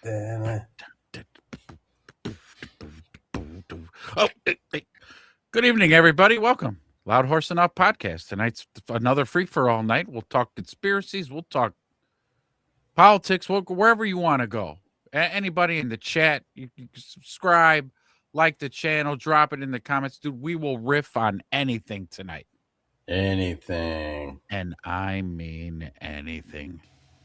Oh, good evening, everybody. Welcome. Loud Horse Enough podcast. Tonight's another free for all night. We'll talk conspiracies. We'll talk politics. Wherever you want to go. Anybody in the chat, you can subscribe, like the channel, drop it in the comments. Dude, we will riff on anything tonight. Anything. And I mean anything.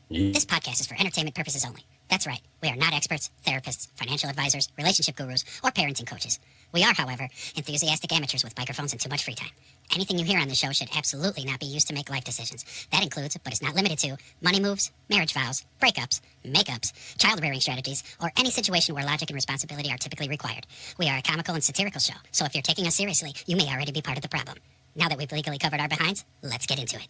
This podcast is for entertainment purposes only. That's right. We are not experts, therapists, financial advisors, relationship gurus, or parenting coaches. We are, however, enthusiastic amateurs with microphones and too much free time. Anything you hear on the show should absolutely not be used to make life decisions. That includes, but is not limited to, money moves, marriage vows, breakups, makeups, child-rearing strategies, or any situation where logic and responsibility are typically required. We are a comical and satirical show, so if you're taking us seriously, you may already be part of the problem. Now that we've legally covered our behinds, let's get into it.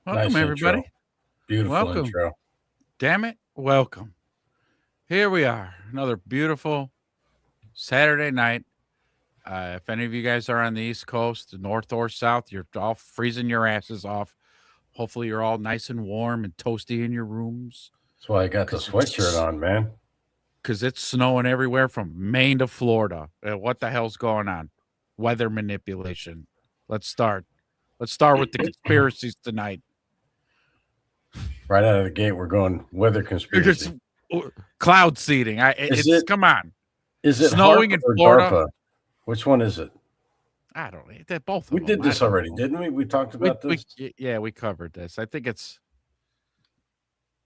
Welcome, Nice everybody. Intro. Beautiful Welcome. intro. Damn it. Welcome. Here we are. Another beautiful Saturday night. If any of you guys are on the East Coast, north or south, you're all freezing your asses off. Hopefully you're all nice and warm and toasty in your rooms. That's why I got the sweatshirt on, man. Because it's snowing everywhere from Maine to Florida. What the hell's going on? Weather manipulation. Let's start. Let's start with the conspiracies tonight. Right out of the gate, we're going weather conspiracy. Cloud seeding. Come on. Is it snowing HAARP in or Florida? DARPA? Which one is it? I don't know. They're both of We them. did this already, didn't we? We talked about this. We covered this. I think it's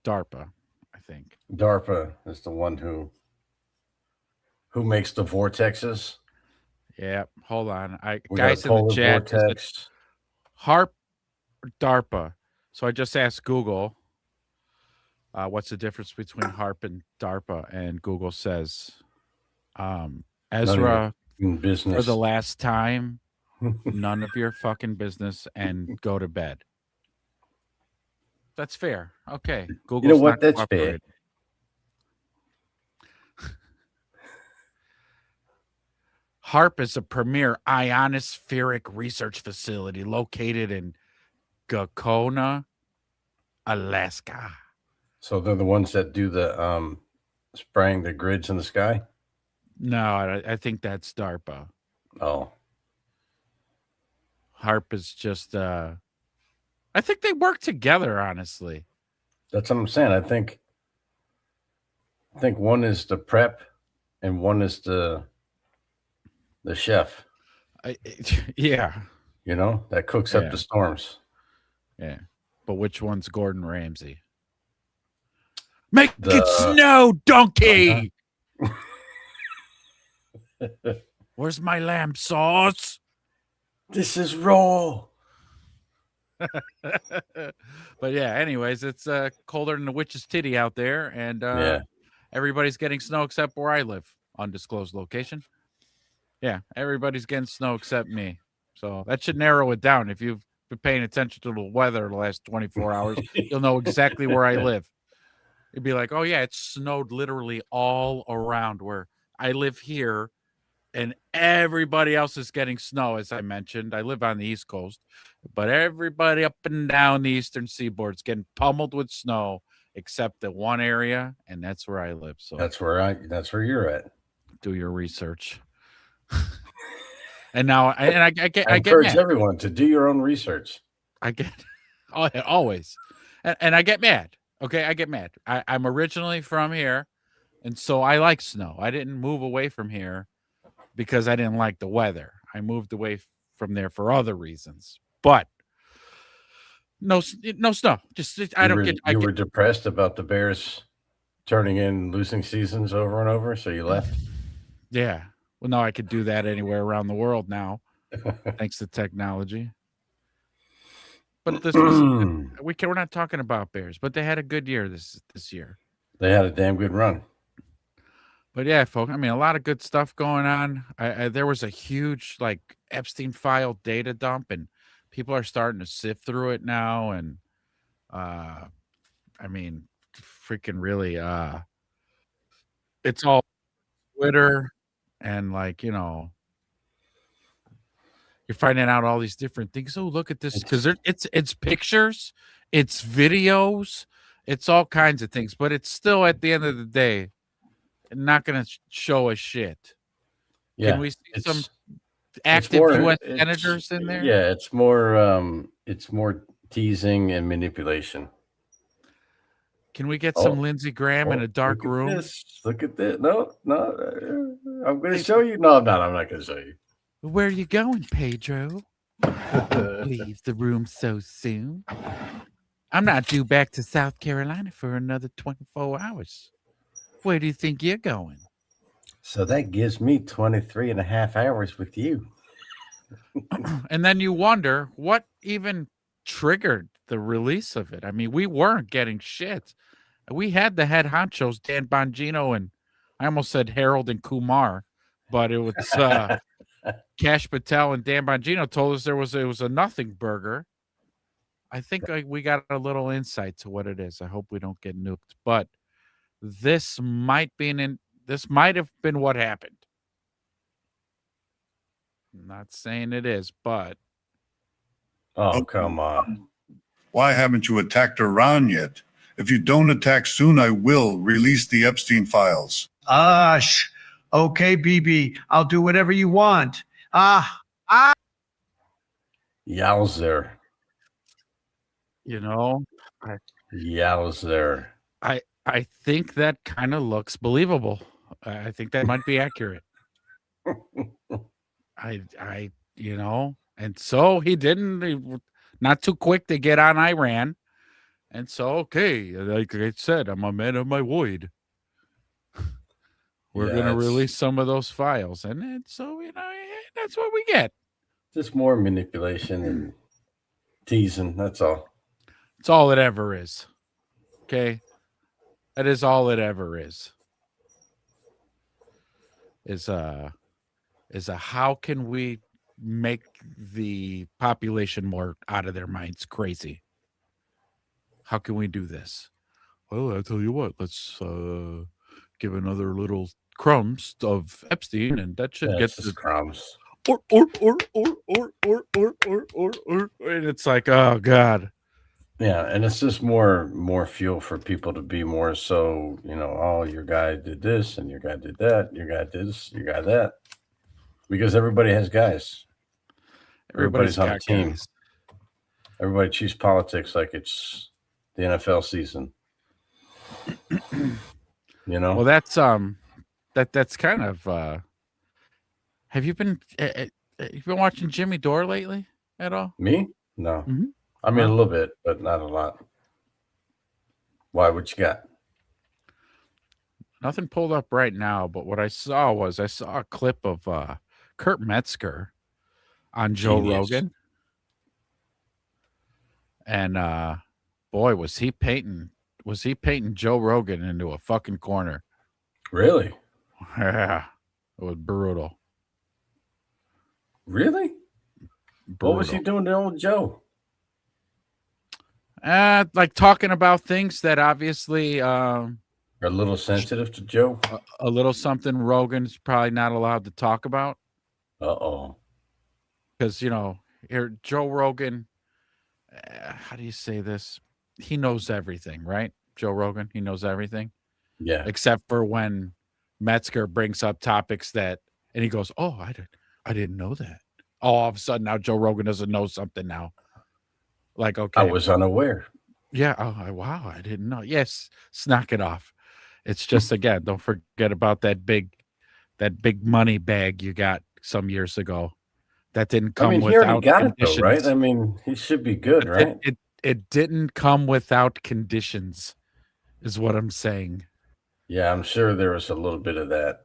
DARPA. I think DARPA is the one who makes the vortexes. Yeah. Hold on. We Guys got a in the chat. vortex. HAARP or DARPA. So I just asked Google, what's the difference between HAARP and DARPA? And Google says, Ezra, in business for the last time, none of your fucking business and go to bed. That's fair. Okay. Google's You know what? not That's cooperating. HAARP is a premier ionospheric research facility located in Gakona, Alaska. So they're the ones that do the spraying the grids in the sky? No, I think that's DARPA. Oh. HAARP is just I think they work together, honestly. That's what I'm saying. I think one is the prep and one is the chef. Yeah. You know, that cooks up the storms. Yeah. But which one's Gordon Ramsay? Make it snow, donkey! Where's my lamb sauce? This is raw. But yeah, anyways, it's colder than the witch's titty out there, and everybody's getting snow except where I live, undisclosed location. Yeah, everybody's getting snow except me. So that should narrow it down. If you've been paying attention to the weather the last 24 hours, you'll know exactly where I live. You'd be like, oh yeah, it snowed literally all around where I live here, and everybody else is getting snow, as I mentioned. I live on the East Coast, but everybody up and down the Eastern Seaboard is getting pummeled with snow, except the one area, and that's where I live. So that's where you're at. Do your research. And now, I encourage mad. Everyone to do your own research. I get always, and I get mad. Okay, I get mad. I'm originally from here, And so I like snow. I didn't move away from here because I didn't like the weather. I moved away from there for other reasons. But no snow. Just I don't get. You were depressed about the Bears turning in losing seasons over and over, so you left. Yeah. Well, no, I could do that anywhere around the world now, thanks to technology. But this was we're not talking about Bears, but they had a good year this year. They had a damn good run. But yeah, folks, I mean, a lot of good stuff going on. There was a huge like Epstein file data dump, and people are starting to sift through it now. And I mean, freaking really, it's all Twitter, and like you're finding out all these different things. Oh, look at this, because it's pictures, it's videos, it's all kinds of things. But it's still at the end of the day not going to show us shit. Yeah, can we see some active U.S. senators in there? Yeah, it's more teasing and manipulation. Can we get some Lindsey Graham in a dark room? Look at this. No, I'm going to show you. No, I'm not. I'm not going to show you. Where are you going, Pedro? Leave the room so soon. I'm not due back to South Carolina for another 24 hours. Where do you think you're going? So that gives me 23 and a half hours with you. And then you wonder what even triggered the release of it. I mean, we weren't getting shit. We had the head honchos, Dan Bongino, and I almost said Harold and Kumar, but it was Cash Patel and Dan Bongino told us it was a nothing burger. I think we got a little insight to what it is. I hope we don't get nuked, but this might have been what happened. I'm not saying it is, but come on. Why haven't you attacked Iran yet? If you don't attack soon, I will release the Epstein files. Okay, BB, I'll do whatever you want. Yowzer. Yowzer. I think that kind of looks believable. I think that might be accurate. And so he not too quick to get on Iran. And so, okay, like I said, I'm a man of my word. We're going to release some of those files. And then, so, that's what we get. Just more manipulation and teasing. That's all. It's all it ever is. Okay. That is all it ever is. Is a how can we make the population more out of their minds crazy? How can we do this? Well, I'll tell you what, let's give another little crumbs of Epstein, and that should get the crumbs. Or. And it's like, oh God. Yeah, and it's just more fuel for people to be more so, your guy did this and your guy did that, your guy did this, your guy that. Because everybody has guys. Everybody's on a team. Guys. Everybody treats politics like it's the NFL season. Well, that's that's kind of have you been watching Jimmy Dore lately at all? Me? No. Mm-hmm. I mean, a little bit, but not a lot. Why? What you got? Nothing pulled up right now, but what I saw a clip of Kurt Metzger on Joe Rogan. And boy, was he painting Joe Rogan into a fucking corner. Really? Yeah. It was brutal. Really? Brutal. What was he doing to old Joe? Like talking about things that obviously are a little sensitive to Joe. A little something Rogan's probably not allowed to talk about. Because here Joe Rogan, how do you say this? He knows everything, right? Joe Rogan, he knows everything. Yeah. Except for when Metzger brings up topics and he goes, "Oh, I didn't know that." All of a sudden now Joe Rogan doesn't know something now. Like, okay. I was unaware. Yeah. Oh, wow. I didn't know. Yes. Knock it off. It's just, again, don't forget about that big money bag you got some years ago. That didn't come I mean, he already without got it conditions. though, right? I mean, he should be good, right? It didn't come without conditions, is what I'm saying. Yeah, I'm sure there was a little bit of that.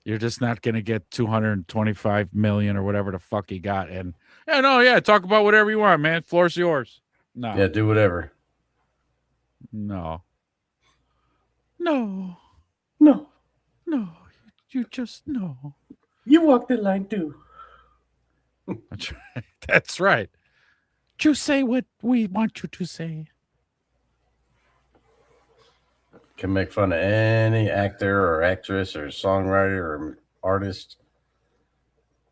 You're just not going to get 225 million or whatever the fuck he got. And yeah, talk about whatever you want, man. Floor's yours. No. Yeah, do whatever. No. You just no. You walk the line too. That's right. That's right. You say what we want you to say. Can make fun of any actor or actress or songwriter or artist,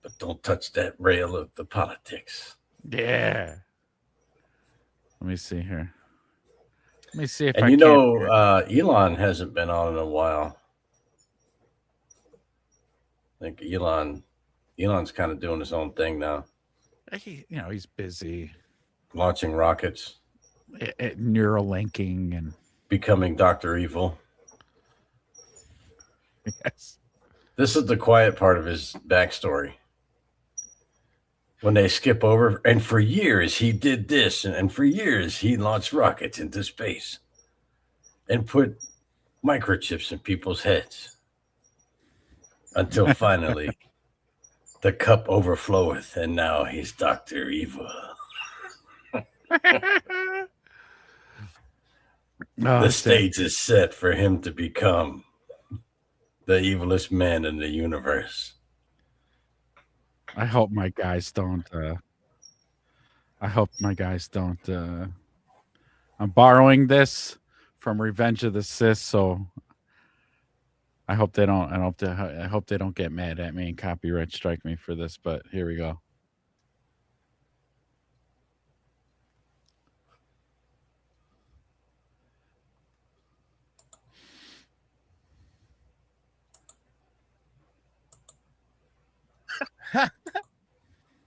but don't touch that rail of the politics. Yeah. Let me see here. Let me see if And Elon hasn't been on in a while. I think Elon's kind of doing his own thing now. He's busy launching rockets, neural linking, and becoming Dr. Evil. Yes. This is the quiet part of his backstory. When they skip over, and for years he did this, and for years he launched rockets into space and put microchips in people's heads until finally the cup overfloweth, and now he's Dr. Evil. The stage is set for him to become the evilest man in the universe. I hope my guys don't. I'm borrowing this from Revenge of the Sith, so I hope they don't. I hope they don't get mad at me and copyright strike me for this. But here we go.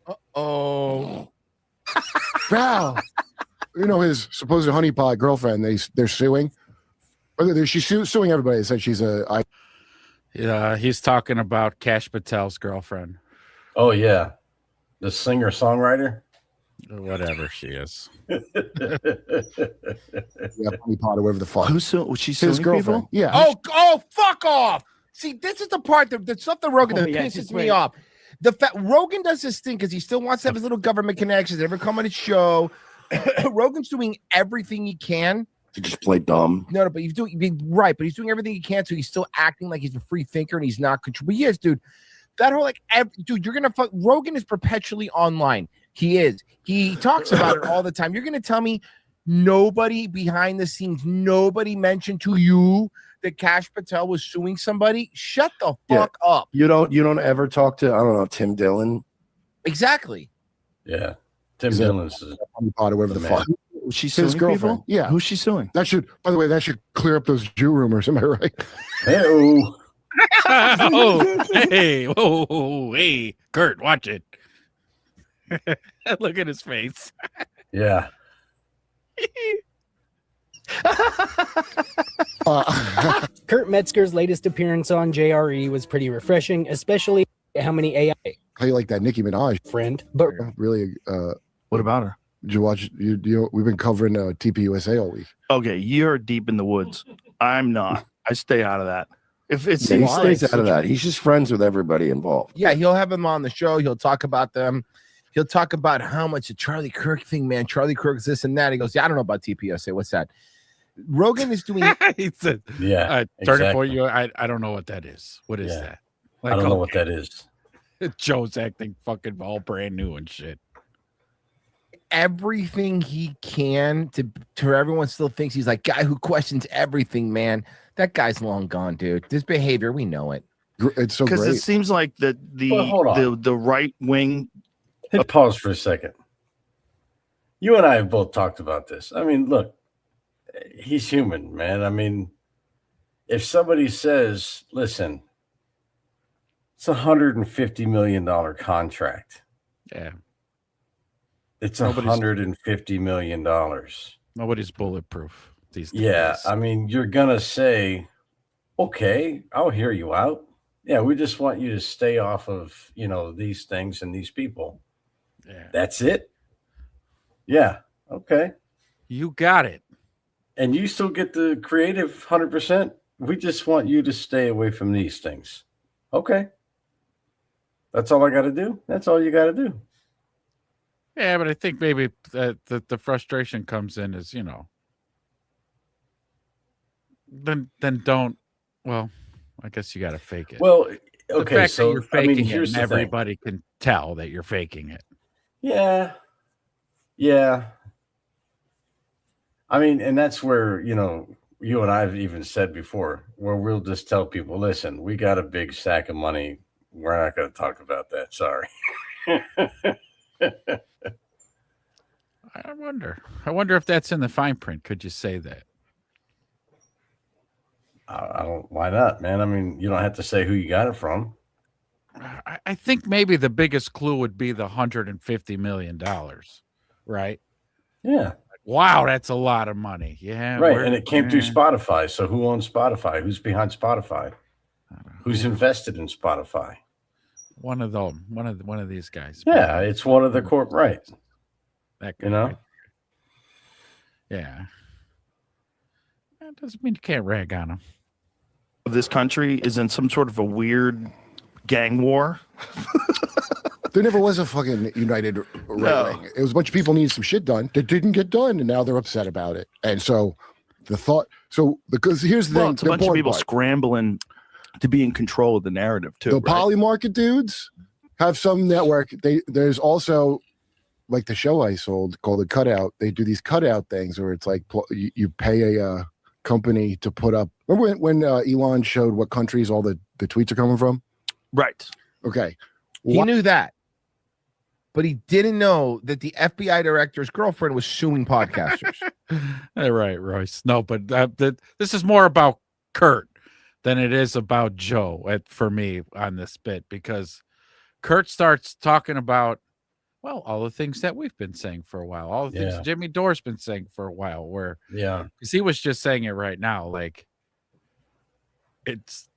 Uh-oh. Val. His supposed honeypot girlfriend, they're suing. She's suing everybody. They said she's he's talking about Kash Patel's girlfriend. Oh, yeah. The singer-songwriter? Whatever she is. Yeah, honeypot or whatever the fuck. Was she suing his girlfriend? people? Yeah. Oh, fuck off. See, this is the part that's something Rogan that pisses me off. The fact Rogan does this thing because he still wants to have his little government connections. Ever come on his show? Rogan's doing everything he can to just play dumb. No, but he's doing right. But he's doing everything he can, so he's still acting like he's a free thinker and he's not control. But yes, dude, that whole dude, you're gonna fuck. Rogan is perpetually online. He is. He talks about it all the time. You're gonna tell me nobody behind the scenes, nobody mentioned to you that Kash Patel was suing somebody? Shut the fuck up. You don't ever talk to, I don't know, Tim Dillon. Exactly. Yeah. Tim Dillon's honeypot or whatever the fuck. She's suing his girlfriend. People? Yeah. Who's she suing? By the way, that should clear up those Jew rumors. Am I right? Hey-oh. Hey, Kurt, watch it. Look at his face. Yeah. Kurt Metzger's latest appearance on JRE was pretty refreshing, especially how many AI. How you like that Nicki Minaj friend? But really, what about her? Did you watch? We've been covering TPUSA all week. Okay, you're deep in the woods. I'm not. I stay out of that. If it's he stays out of that. He's just friends with everybody involved. Yeah, he'll have them on the show. He'll talk about them. He'll talk about how much the Charlie Kirk thing, man. Charlie Kirk's this and that. He goes, yeah, I don't know about TPUSA. What's that? Rogan is doing. He said, yeah. Turn it for you. I don't know what that is. What is that? Like, I don't know what that is. Joe's acting fucking all brand new and shit. Everything he can to everyone still thinks he's like guy who questions everything, man. That guy's long gone, dude. This behavior, we know it. It's so because great. It seems like the right wing. Pause for a second. You and I have both talked about this. I mean, look, he's human, man. I mean, if somebody says, listen, it's $150 million contract. Yeah. It's $150 million. Nobody's bulletproof these days. Yeah. I mean, you're going to say, Okay, I'll hear you out. Yeah, we just want you to stay off of, these things and these people. Yeah. That's it? Yeah. Okay. You got it. And you still get the creative 100%. We just want you to stay away from these things. Okay. That's all I got to do. That's all you got to do. Yeah, but I think maybe the frustration comes in is, then don't. Well, I guess you got to fake it. Well, The okay, fact that so you're faking here's it, the and thing. everybody can tell that you're faking it. Yeah. Yeah. I mean, and that's where, you and I've even said before, where we'll just tell people, listen, we got a big sack of money. We're not going to talk about that. Sorry. I wonder if that's in the fine print. Could you say that? I don't, why not, man? I mean, you don't have to say who you got it from. I think maybe the biggest clue would be the $150 million, right? Yeah. Wow, that's a lot of money. Yeah. Right. And it came through Spotify. So who owns Spotify? Who's behind Spotify? Who's invested in Spotify? One of them. One of these guys. Yeah, it's one of the right. That guy. Yeah. That doesn't mean you can't rag on them. This country is in some sort of a weird gang war. There never was a fucking united right wing. It was a bunch of people needing some shit done that didn't get done, and now they're upset about it. And so because here's the thing, it's a bunch of people scrambling to be in control of the narrative too. The poly market dudes have some network. There's also like the show I sold called The Cutout. They do these cutout things where it's like you pay a company to put up. Remember when Elon showed what countries all the tweets are coming from? Right. Okay. He knew that, but he didn't know that the FBI director's girlfriend was suing podcasters. Right, Royce. No, but this is more about Kurt than it is about Joe for me on this bit, because Kurt starts talking about, well, all the things that we've been saying for a while, all the things Jimmy Dore's been saying for a while, because he was just saying it right now, like it's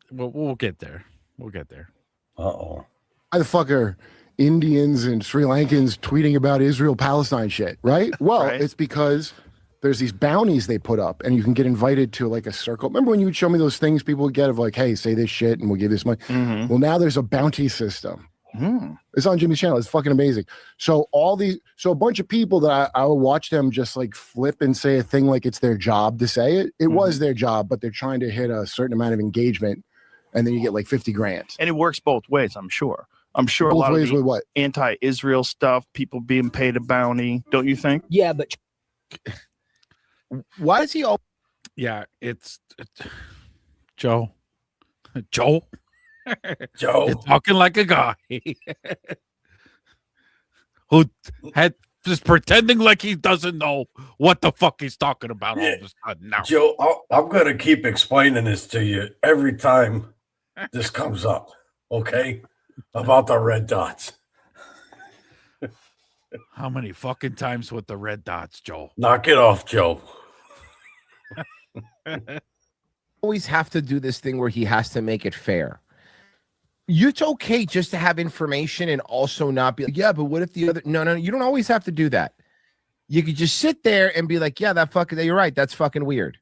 we'll get there. We'll get there. Uh-oh. Why the fuck are Indians and Sri Lankans tweeting about Israel-Palestine shit, right? Well, It's because there's these bounties they put up, and you can get invited to like a circle. Remember when you would show me those things people would get of like, hey, say this shit and we'll give you this money? Mm-hmm. Well, now there's a bounty system. It's on Jimmy's channel. It's fucking amazing. So a bunch of people that I will watch them just like flip and say a thing like it's their job to say it. It was their job, but they're trying to hit a certain amount of engagement, and then you get like 50 grand. And it works both ways, I'm sure. Both a lot ways of the with what? Anti-Israel stuff, people being paid a bounty, don't you think? Yeah, but why is he all? Yeah, it's Joe. Joe. Joe. You're talking like a guy who had just pretending like he doesn't know what the fuck he's talking about all of a sudden now. Joe, I'm going to keep explaining this to you every time this comes up, okay? About the red dots. How many fucking times with the red dots, Joe? Knock it off, Joe. Always have to do this thing where he has to make it fair. It's okay just to have information and also not be like, yeah, but what if the other? No, you don't always have to do that. You could just sit there and be like, yeah, you're right. That's fucking weird.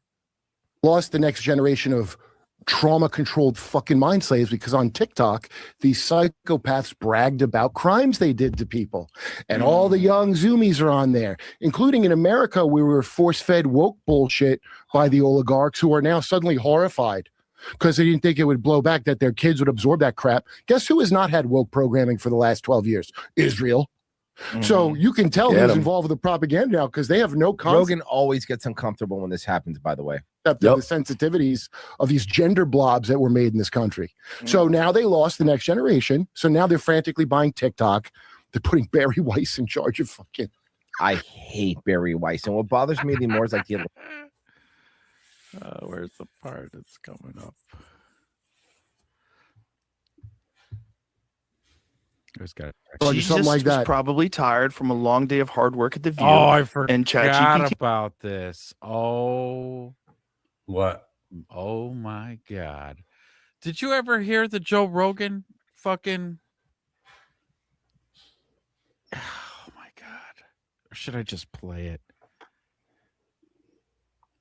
Lost the next generation of trauma-controlled fucking mind slaves because on TikTok, these psychopaths bragged about crimes they did to people. And all the young Zoomies are on there, including in America, where we were force-fed woke bullshit by the oligarchs who are now suddenly horrified because they didn't think it would blow back, that their kids would absorb that crap. Guess who has not had woke programming for the last 12 years? Israel. So you can tell who's involved with the propaganda now because they have no concept. Rogan always gets uncomfortable when this happens, by the way. The sensitivities of these gender blobs that were made in this country. So now they lost the next generation. So now they're frantically buying TikTok. They're putting Barry Weiss in charge of fucking. I hate Barry Weiss. And what bothers me the more is like the. Where's the part that's coming up? Jesus like that. Was probably tired from a long day of hard work at the View. Oh, I forgot and ChatGPT about this. Oh, What? Oh my God. Did you ever hear the Joe Rogan fucking? Oh my God. Or should I just play it?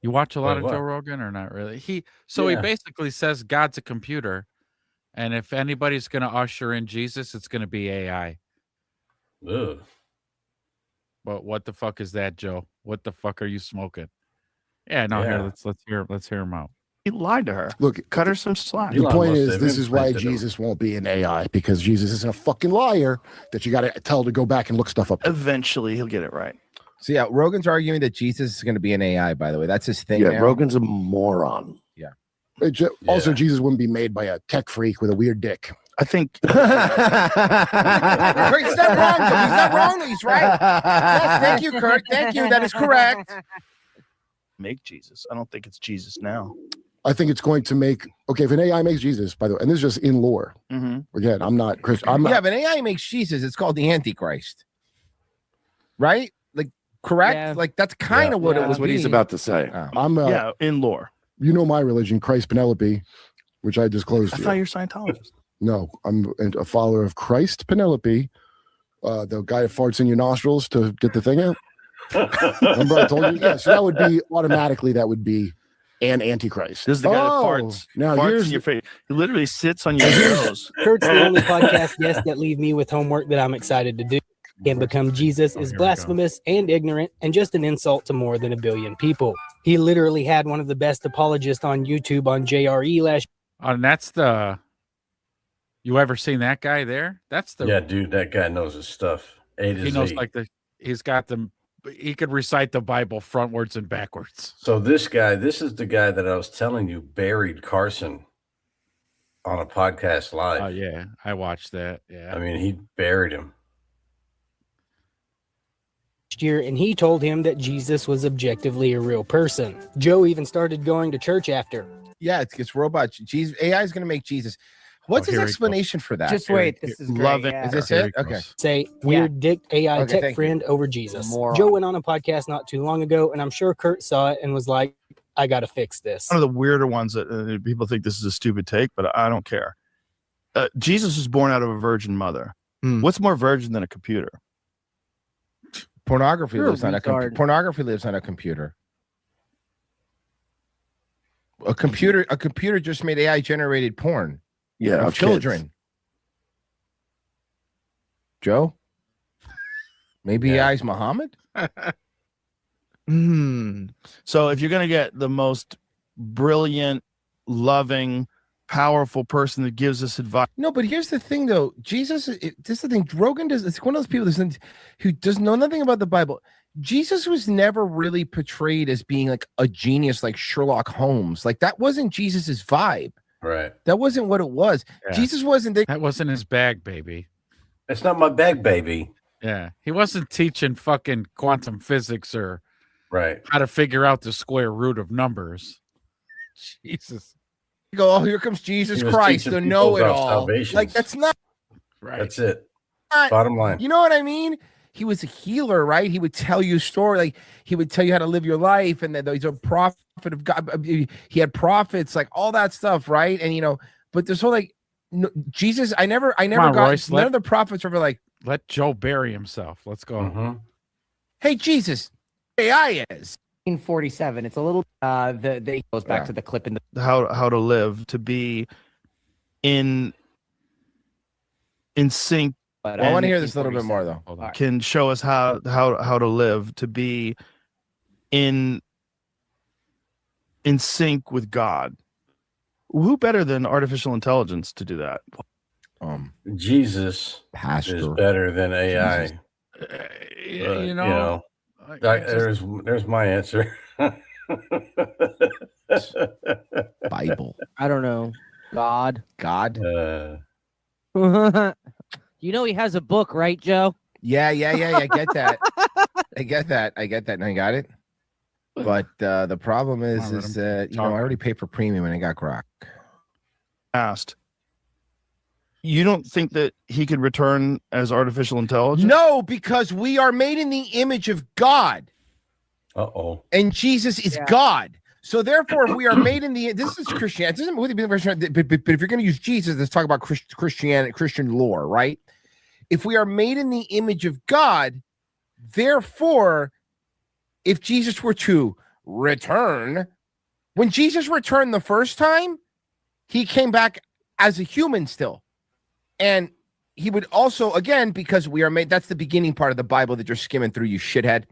You watch a lot of what? Joe Rogan or not really? He basically says God's a computer, and if anybody's going to usher in Jesus, it's going to be AI. Ugh. But what the fuck is that, Joe? What the fuck are you smoking? Yeah, no, here, let's hear him out. He lied to her. Look, Cut her some slack. the point is, this is why implanted him. Jesus won't be an AI, because Jesus isn't a fucking liar that you got to tell to go back and look stuff up. Eventually, he'll get it right. So yeah, Rogan's arguing that Jesus is going to be an AI. By the way, that's his thing. Yeah, now. Rogan's a moron. Yeah. Also, Jesus wouldn't be made by a tech freak with a weird dick. I think. He's not wrong. Though. He's not wrong. He's right. Yes, thank you, Kurt. Thank you. That is correct. Make Jesus. I don't think it's Jesus now. I think it's going to make if an AI makes Jesus, by the way, and this is just in lore. Mm-hmm. Again, I'm not Christian. I'm not. Yeah, but AI makes Jesus. It's called the Antichrist, right? Like, correct? Yeah. Like that's kind of what it That's was. what he's about to say. I'm Yeah, in lore. You know my religion, Christ Penelope, which I disclosed I to thought you. you're Scientologist. No, I'm a follower of Christ Penelope, the guy that farts in your nostrils to get the thing out. Remember I told you? Yeah, so that would be automatically an Antichrist. This is the guy that farts. Now Farts here's in your face. He literally sits on your nose. Kurt's the only podcast guest that leave me with homework that I'm excited to do. Can become Jesus is blasphemous and ignorant and just an insult to more than a billion people. He literally had one of the best apologists on YouTube on JRE last And that's the. You ever seen that guy there? That's the. Yeah, dude, that guy knows his stuff. He knows he's got them. He could recite the Bible frontwards and backwards. So this is the guy that I was telling you buried Carson on a podcast live. Oh yeah, I watched that. Yeah, I mean, he buried him. year, and he told him that Jesus was objectively a real person. Joe even started going to church after. Yeah, it's robots. Jesus, AI is going to make Jesus. What's his here he explanation for that? Just wait, this is great. Love it. Yeah. Is this Here it? he Okay. goes. Say weird dick AI Okay, thank tech you. friend over Jesus. Moron. Joe went on a podcast not too long ago, and I'm sure Kurt saw it and was like, I got to fix this. One of the weirder ones that people think this is a stupid take, but I don't care. Jesus was born out of a virgin mother. What's more virgin than a computer? Pornography You're a lives on a retard. pornography lives on a computer. A computer just made AI generated porn Yeah, of of children. kids. Joe, maybe Yeah. AI's Muhammad. So if you're going to get the most brilliant, loving, powerful person that gives us advice, No, but here's the thing, though. Jesus, this is the thing. Rogan does. It's one of those people who does know nothing about the Bible. Jesus was never really portrayed as being like a genius, like Sherlock Holmes. Like that wasn't Jesus's vibe. Right. That wasn't what it was. Yeah. Jesus wasn't. That wasn't his bag, baby. It's not my bag, baby. Yeah, he wasn't teaching fucking quantum physics or Right. how to figure out the square root of numbers. Jesus. You go, oh, here comes Jesus He was Christ, teaching the people about know-it-all. salvations. Like that's not. Right. That's it. not- Bottom line. You know what I mean? He was a healer, right? He would tell you a story, like he would tell you how to live your life, and that he's a prophet of God. He had prophets, like all that stuff, right? And but this whole like no, Jesus, I never on, got Royce, none of the prophets were ever like, Let Joe bury himself. Let's go. Mhm. hey Jesus, AI is. 1947. It's a little the goes back Yeah. to the clip in the how to live to be in sync but, Well, I want to hear 1947. this a little bit more though. Hold on. can show us how to live to be in sync with God. Who better than artificial intelligence to do that? Jesus is Pastor. better than AI. Uh, You know, there's my answer. Bible. I don't know. God. God. You know he has a book, right, Joe? Yeah. I get that. I get that. Now you got it. But the problem is Come on, let that I already paid for premium and I got Grok. Asked. You don't think that he could return as artificial intelligence? No, because we are made in the image of God. Uh-oh. And Jesus is Yeah. God. So therefore, if we are made in the this is Christianity. It doesn't really be Christianity, but if you're going to use Jesus, let's talk about Christianity, Christian lore, right? If we are made in the image of God, therefore, if Jesus were to return, when Jesus returned the first time, he came back as a human still. And he would also, again, because we are made, that's the beginning part of the Bible that you're skimming through, you shithead.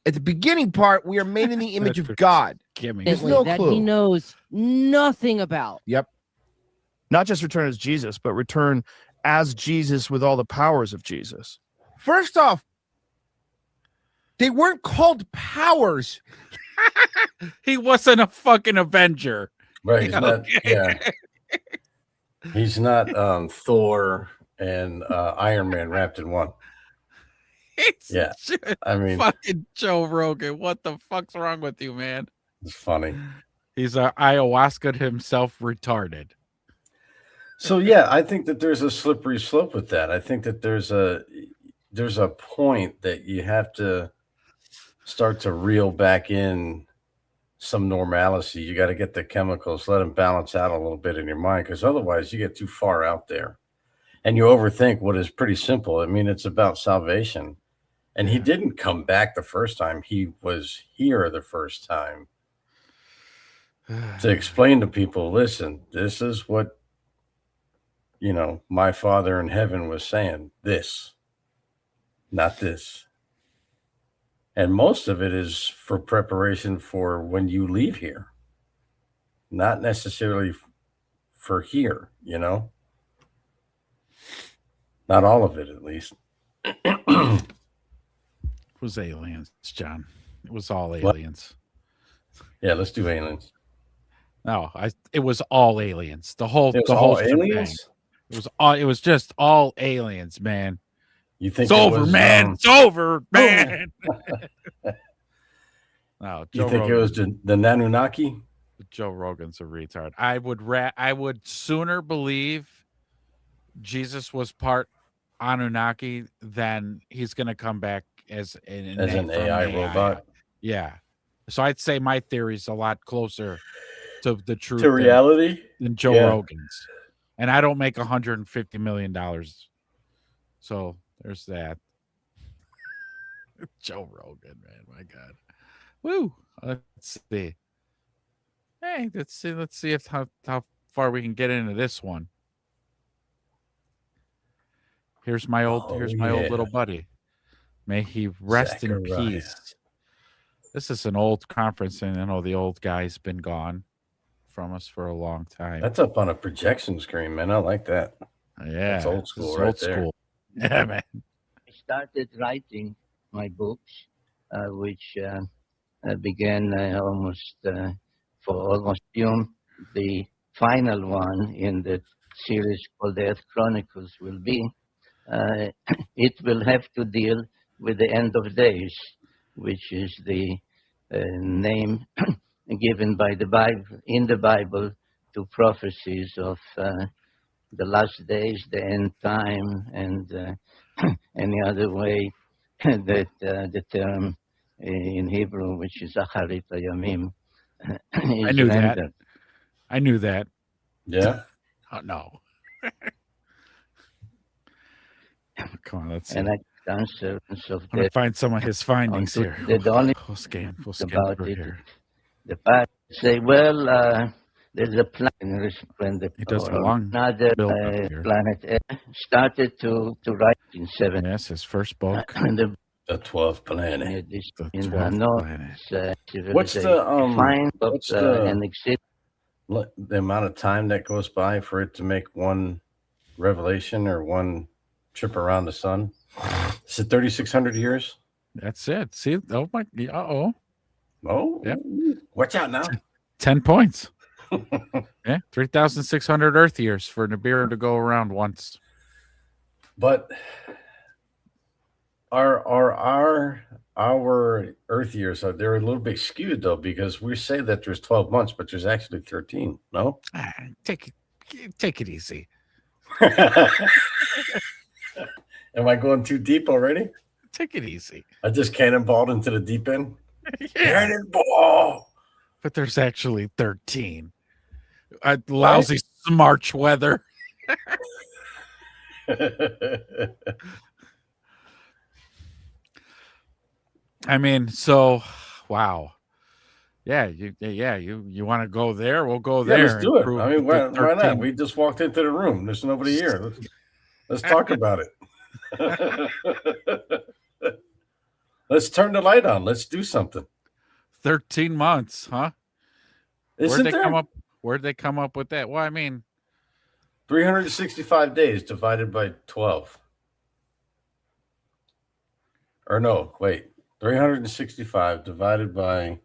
At the beginning part, we are made in the image of God. There's no that clue. he knows nothing about. Yep. Not just return as Jesus, but return as Jesus with all the powers of Jesus. First off, they weren't called powers. He wasn't a fucking Avenger. Right. He's not, yeah. He's not Thor and Iron Man wrapped in one. Yeah. I mean, fucking Joe Rogan. What the fuck's wrong with you, man? It's funny. He's ayahuasca himself retarded. So yeah, I think that there's a slippery slope with that. I think that there's a point that you have to start to reel back in some normalcy. You got to get the chemicals, let them balance out a little bit in your mind, because otherwise you get too far out there and you overthink what is pretty simple. I mean, it's about salvation. And he didn't come back the first time. He was here the first time to explain to people, listen, this is what, you know, my Father in heaven was saying, this, not this. And most of it is for preparation for when you leave here, not necessarily for here, you know, not all of it, at least. It was aliens, John. It was all aliens. What? Yeah, let's do aliens. No, it was all aliens. The whole aliens. It was just all aliens, man. You think it's over, man? It's over, man. No, you think it was the Nanunnaki? Joe Rogan's a retard. I would sooner believe Jesus was part Anunnaki than he's going to come back as an AI robot. Yeah. So I'd say my theory is a lot closer to the truth, to reality, than Joe Rogan's. And I don't make $150 million. So there's that. Joe Rogan, man. My God. Woo. Let's see. Hey, let's see if how far we can get into this one. Here's my old little buddy. May he rest in peace. This is an old conference, and I know the old guy's been gone from us for a long time. That's up on a projection screen, man. I like that. Yeah, that's old school. Old school. Yeah, man. I started writing my books, which began for almost June. The final one in the series called The Earth Chronicles will be. It will have to deal with the end of days, which is the name given by the Bible in the Bible to prophecies of the last days, the end time, and any other way that the term in Hebrew, which is Acharit Hayamim, I knew rendered. That. I knew that. Yeah. Oh, no. Come on, let's see. And I answer of I'm gonna find some of his findings here. We'll scan about through it. here. The part say, well, there's a planet when it does belong. Another planet started to write in 7. Yes, his first book. The 12th planet. The 12th planet. What's the amount of time that goes by for it to make one revelation or one trip around the sun? Is it 3,600 years? That's it. See? Oh my. Oh. Yeah. Watch out now. 10 points. Yeah, 3,600 Earth years for Nibiru to go around once. But our Earth years they're a little bit skewed though, because we say that there's 12 months, but there's actually 13. No, take it easy. Am I going too deep already? Take it easy. I just cannonballed into the deep end. Cannonball. But there's actually 13. Lousy March weather. I mean, so wow. Yeah, you want to go there? We'll go there. Let's do it. prove I mean, that why not? We just walked into the room. There's nobody here. Let's talk about it. Let's turn the light on. Let's do something. 13 months, huh? Where'd they come up with that? Well, I mean, 365 days divided by 12. Or no, wait. 365 divided by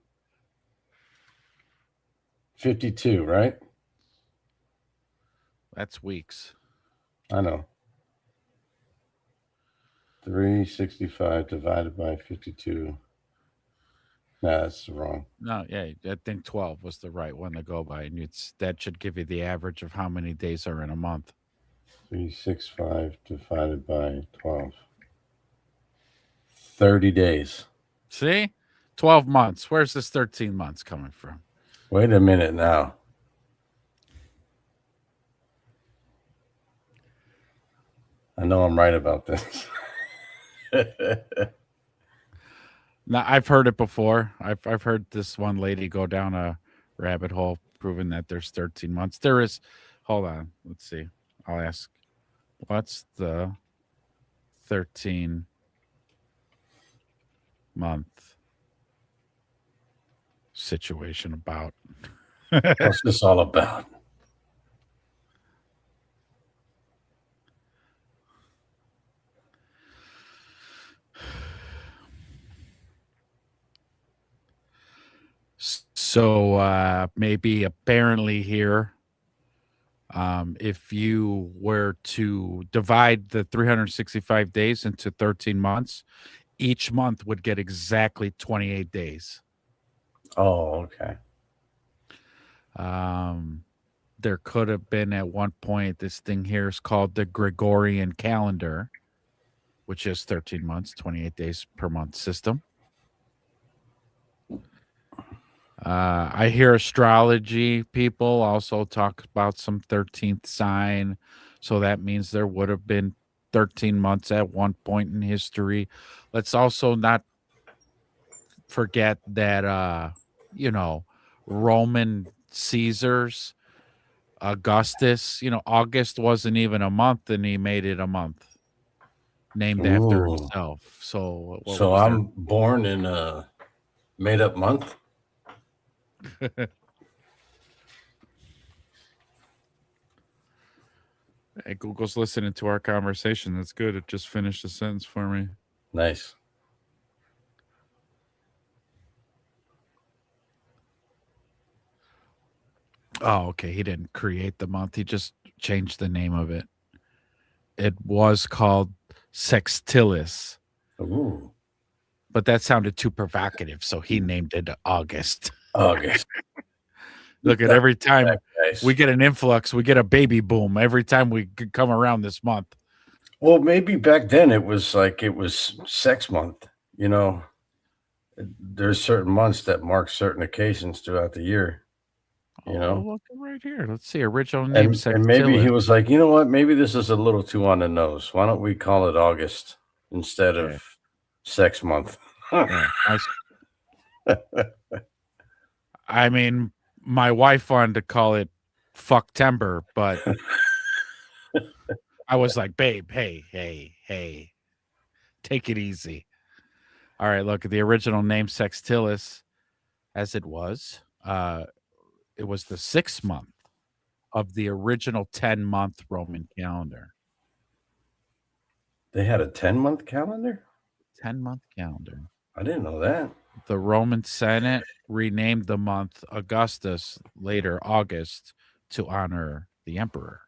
52, right? That's weeks. I know. 365 divided by 52. Nah, that's wrong. No, yeah, I think 12 was the right one to go by. And that should give you the average of how many days are in a month. 365 divided by 12. 30 days. See? 12 months. Where's this 13 months coming from? Wait a minute now. I know I'm right about this. Now, I've heard it before. I've heard this one lady go down a rabbit hole proving that there's 13 months. There is. Hold on. Let's see. I'll ask. What's the 13 month situation about? What's this all about? So maybe apparently here, if you were to divide the 365 days into 13 months, each month would get exactly 28 days. Oh, okay. There could have been at one point, this thing here is called the Gregorian calendar, which is 13 months, 28 days per month system. I hear astrology people also talk about some 13th sign. So that means there would have been 13 months at one point in history. Let's also not forget that, Roman Caesars, Augustus, August wasn't even a month and he made it a month named after himself. So I'm born in a made up month. Hey, Google's listening to our conversation. That's good. It just finished the sentence for me. Nice. Oh, okay. He didn't create the month. He just changed the name of it. It was called Sextilis. Ooh. But that sounded too provocative, so he named it August. August. Look at every time we get an influx, we get a baby boom every time we come around this month. Well, maybe back then it was sex month. There's certain months that mark certain occasions throughout the year. Look right here. Let's see. Original name. And maybe he was like, you know what? Maybe this is a little too on the nose. Why don't we call it August instead of sex month? Yeah, I mean, my wife wanted to call it Fucktember, but I was like, babe, hey, take it easy. All right, look at the original name Sextilis, as it was the 6th month of the original 10-month Roman calendar. They had a 10-month calendar? 10-month calendar. I didn't know that. The Roman Senate renamed the month Augustus, later August, to honor the emperor,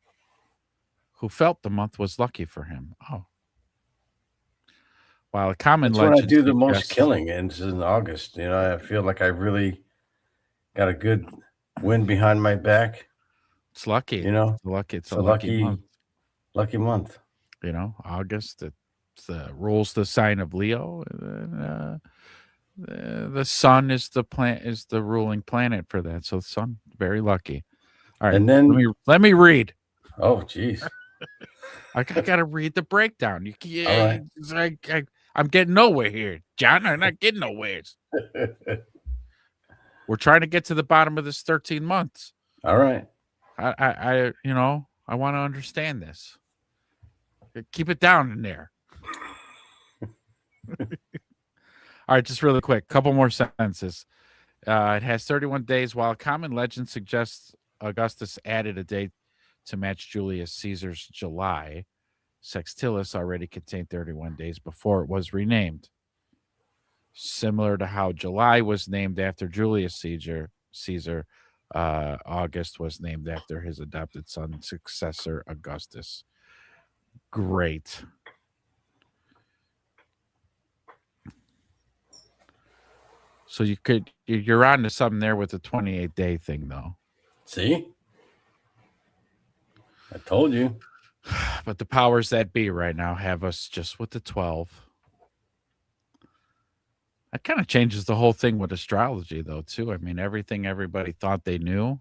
who felt the month was lucky for him. Oh. While a common legend. That's when I do the most killing, and it's in August. I feel like I really got a good wind behind my back. It's lucky. It's a lucky month. Lucky month. August, it rules the sign of Leo. The sun is the ruling planet for that. So the sun, very lucky. All right, And then let me read. Oh, geez. I gotta read the breakdown. All right. I'm getting nowhere here, John. I'm not getting nowhere. We're trying to get to the bottom of this 13 months. All right. I want to understand this. Keep it down in there. All right, just really quick, couple more sentences. It has 31 days. While a common legend suggests Augustus added a date to match Julius Caesar's July, Sextilis already contained 31 days before it was renamed. Similar to how July was named after Julius Caesar, August was named after his adopted son and successor, Augustus. Great. So you're on to something there with the 28-day thing, though. See? I told you. But the powers that be right now have us just with the 12. That kind of changes the whole thing with astrology, though, too. I mean, everything everybody thought they knew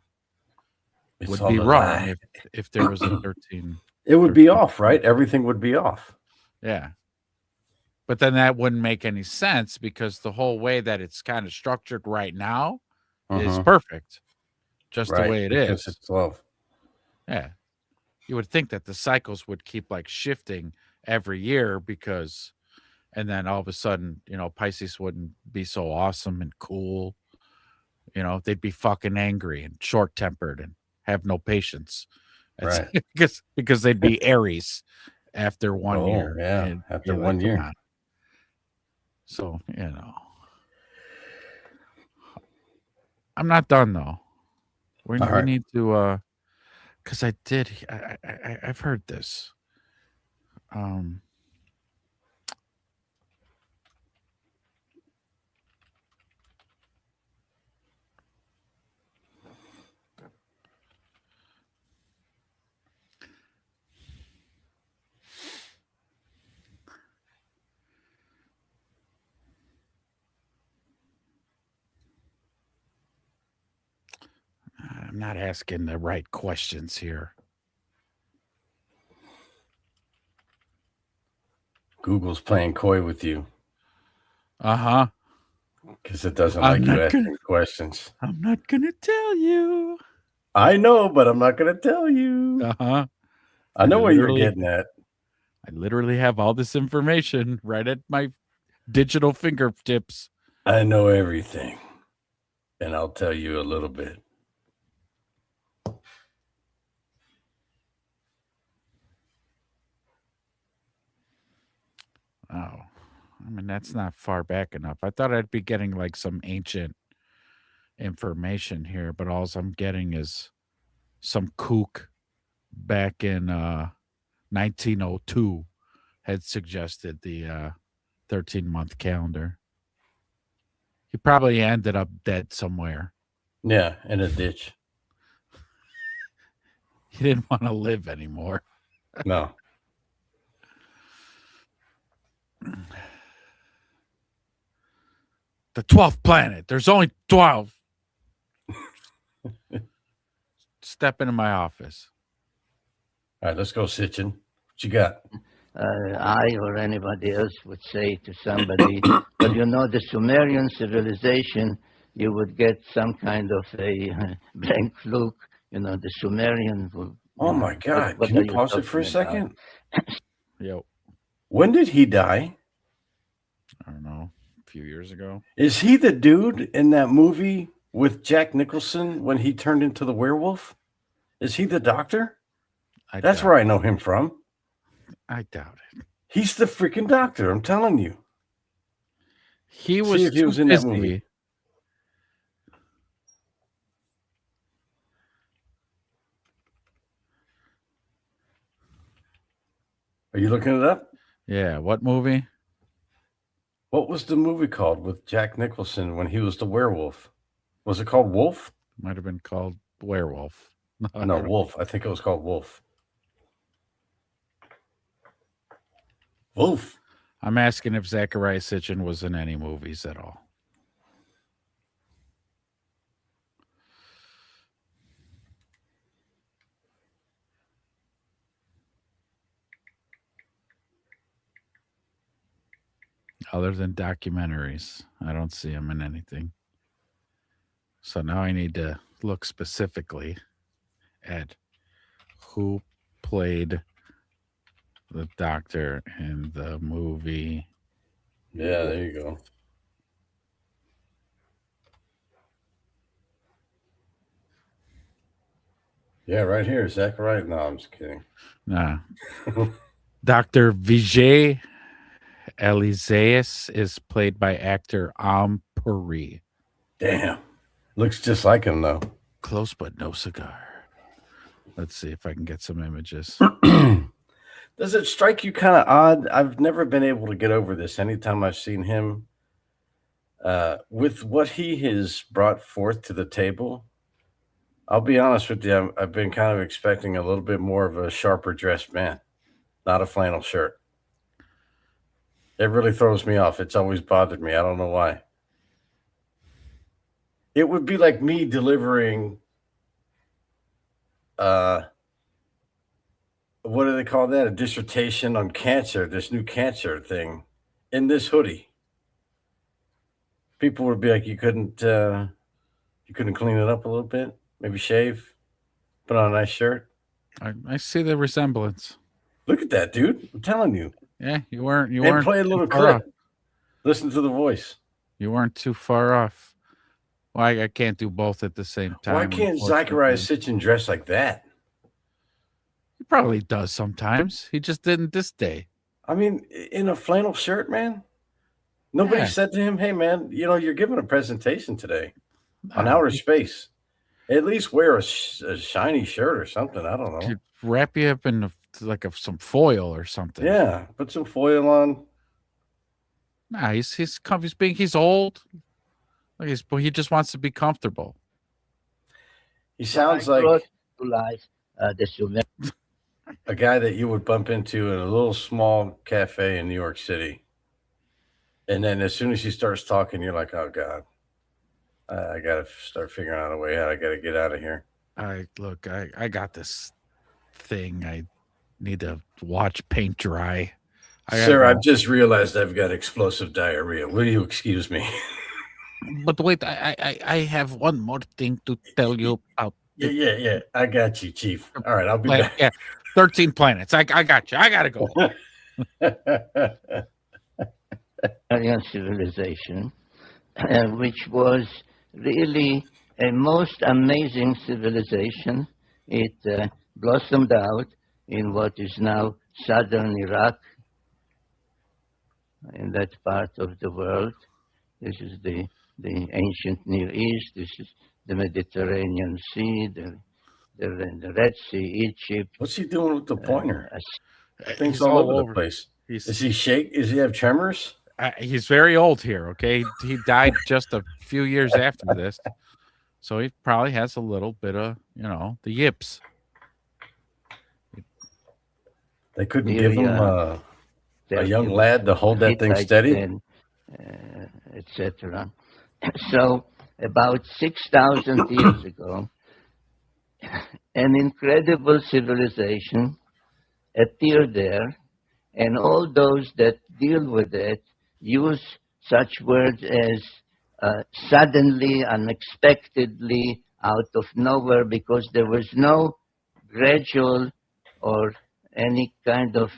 would be wrong if there was a 13. It would be off, right? Everything would be off. Yeah. But then that wouldn't make any sense because the whole way that it's kind of structured right now is perfect. Just the way it is. It's 12. Yeah. You would think that the cycles would keep like shifting every year and then all of a sudden, Pisces wouldn't be so awesome and cool. They'd be fucking angry and short-tempered and have no patience. Right. because they'd be Aries after 1 year. Yeah, after 1 year. On. So, I'm not done though. We need to because I've heard this. I'm not asking the right questions here. Google's playing coy with you. Uh-huh. Because it doesn't like you asking questions. I'm not going to tell you. I know, but I'm not going to tell you. Uh-huh. I know where you're getting at. I literally have all this information right at my digital fingertips. I know everything. And I'll tell you a little bit. Oh, I mean, that's not far back enough. I thought I'd be getting like some ancient information here, but all I'm getting is some kook back in 1902 had suggested the 13-month calendar. He probably ended up dead somewhere. Yeah, in a ditch. He didn't want to live anymore. No. The 12th planet. There's only 12. Step into my office. All right, let's go, Sitchin. What you got? I or anybody else would say to somebody, but the Sumerian civilization, you would get some kind of a blank fluke. The Sumerian. Oh my God! Can you pause it for a second? Yep. When did he die? I don't know. A few years ago. Is he the dude in that movie with Jack Nicholson when he turned into the werewolf? Is he the doctor? That's where I know him from. I doubt it. He's the freaking doctor. I'm telling you. He was in that movie. Are you looking it up? Yeah. What movie? What was the movie called with Jack Nicholson when he was the werewolf? Was it called Wolf? Might have been called Werewolf. No, Wolf. I think it was called Wolf. Wolf. I'm asking if Zachariah Sitchin was in any movies at all. Other than documentaries, I don't see him in anything. So now I need to look specifically at who played the doctor in the movie. Yeah, there you go. Yeah, right here, Zachariah. No, I'm just kidding. Nah. Dr. Vijay Eliseus is played by actor Puri. Damn. Looks just like him, though. Close but no cigar. Let's see if I can get some images. Does it strike you kind of odd? I've never been able to get over this anytime I've seen him. With what he has brought forth to the table, I'll be honest with you, I've been kind of expecting a little bit more of a sharper dressed man, not a flannel shirt. It really throws me off. It's always bothered me. I don't know why. It would be like me delivering, what do they call that? A dissertation on cancer, this new cancer thing, in this hoodie. People would be like, you couldn't clean it up a little bit, maybe shave, put on a nice shirt. I see the resemblance. Look at that, dude! I'm telling you. Yeah, you weren't. Play a little clip. Listen to the voice. You weren't too far off. Well, I can't do both at the same time. Why can't Zachariah Sitchin dress like that? He probably does sometimes. He just didn't this day. I mean, in a flannel shirt, man. Nobody said to him, "Hey, man, you're giving a presentation today on outer space. At least wear a shiny shirt or something. I don't know. Wrap you up in some foil or something. Yeah, put some foil on. Nah, he's old. He just wants to be comfortable. He sounds like to life a guy that you would bump into in a little small cafe in New York City. And then as soon as he starts talking, you're like, oh, God, I got to start figuring out a way out. I got to get out of here. I got this thing. I need to watch paint dry. Sir, I've just realized I've got explosive diarrhea. Will you excuse me? But wait, I have one more thing to tell you about. Yeah. I got you, Chief. All right, I'll be back. Yeah, 13 planets. I got you. I got to go. Aryan civilization, which was really a most amazing civilization. It blossomed out in what is now southern Iraq, in that part of the world. This is the ancient Near East. This is the Mediterranean Sea, the Red Sea, Egypt. What's he doing with the pointer? Things all over the place. Is he shake? Does he have tremors? He's very old here. Okay, he died just a few years after this, so he probably has a little bit of the yips. They couldn't give him a young lad to hold that thing steady, etc. So about 6,000 years ago, an incredible civilization appeared there, and all those that deal with it use such words as suddenly, unexpectedly, out of nowhere, because there was no gradual or any kind of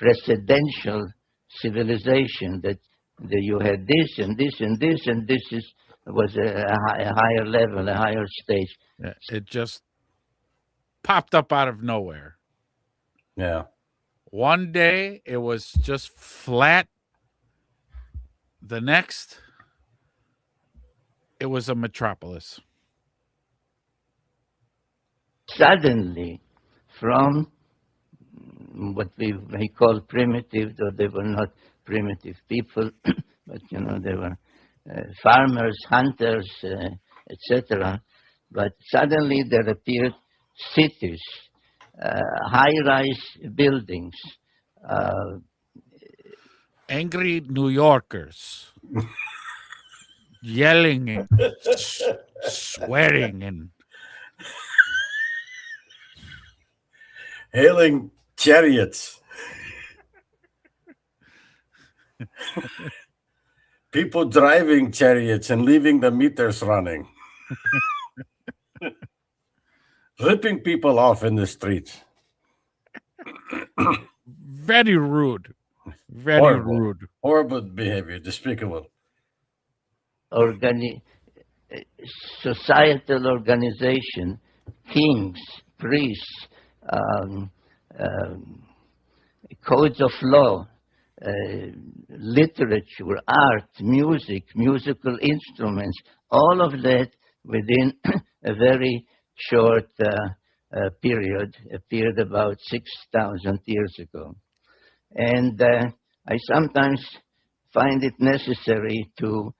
precedential civilization that you had this and this and this, and this was a higher level, a higher stage. Yeah, it just popped up out of nowhere. Yeah. One day it was just flat. The next, it was a metropolis. Suddenly, from what we may call primitive, though they were not primitive people, but they were farmers, hunters, etc. But suddenly there appeared cities, high-rise buildings, angry New Yorkers yelling and swearing and hailing chariots. People driving chariots and leaving the meters running. Ripping people off in the streets. Very rude. Very Horrible. rude. Horrible behavior. Despicable. Societal organization, kings, priests, codes of law, literature, art, music, musical instruments, all of that within a very short period, appeared about 6,000 years ago. And I sometimes find it necessary to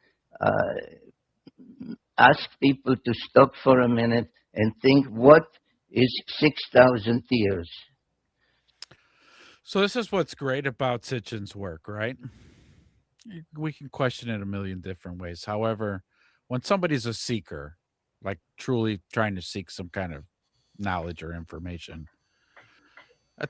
ask people to stop for a minute and think, what is 6,000 years? So this is what's great about Sitchin's work, right? We can question it a million different ways. However, when somebody's a seeker, like truly trying to seek some kind of knowledge or information,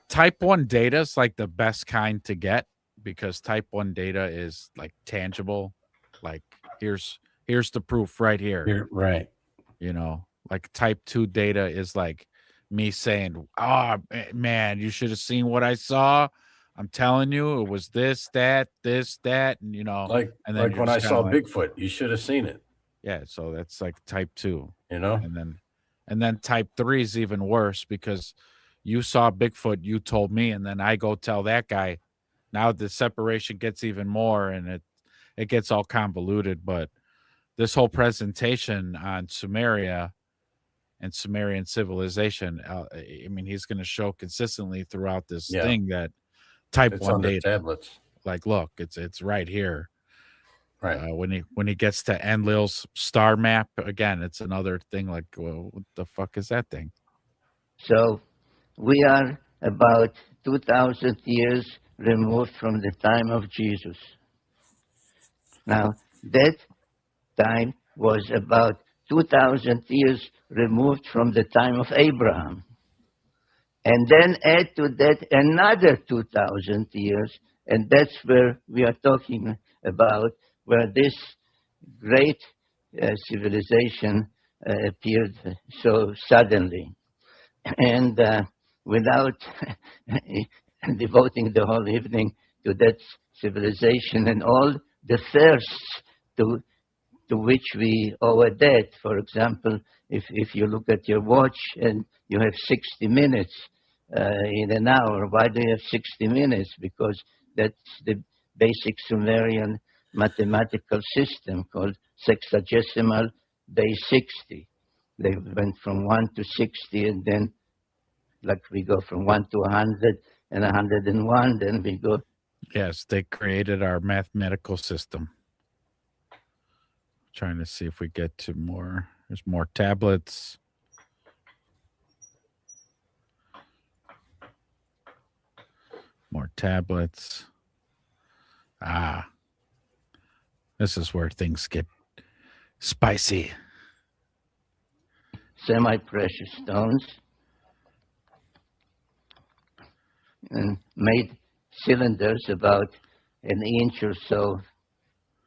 type 1 data is like the best kind to get, because type 1 data is like tangible. Like here's the proof right here. Right. You know, like type 2 data is like me saying, oh man, you should have seen what I saw. I'm telling you, it was this, that, and you know, and then like when I saw Bigfoot, you should have seen it. Yeah, so that's like type 2, you know, and then type 3 is even worse, because you saw Bigfoot, you told me, and then I go tell that guy. Now the separation gets even more, and it gets all convoluted. But this whole presentation on Sumeria and Sumerian civilization, I mean, he's going to show consistently throughout this thing that type 1 data tablets. Like, look, it's right here. Right. When he gets to Enlil's star map again, it's another thing. Like, well, what the fuck is that thing? So we are about 2,000 years removed from the time of Jesus. Now, that time was about 2,000 years removed from the time of Abraham. And then add to that another 2,000 years, and that's where we are talking about, where this great civilization appeared so suddenly. And without devoting the whole evening to that civilization and all the firsts to which we owe a debt. For example, if you look at your watch and you have 60 minutes in an hour, why do you have 60 minutes? Because that's the basic Sumerian mathematical system called sexagesimal base 60. They went from 1 to 60, and then like we go from 1 to 100 and 101, then we go. Yes, they created our mathematical system. Trying to see if we get to more. There's more tablets. More tablets. Ah. This is where things get spicy. Semi-precious stones, and made cylinders about an inch or so,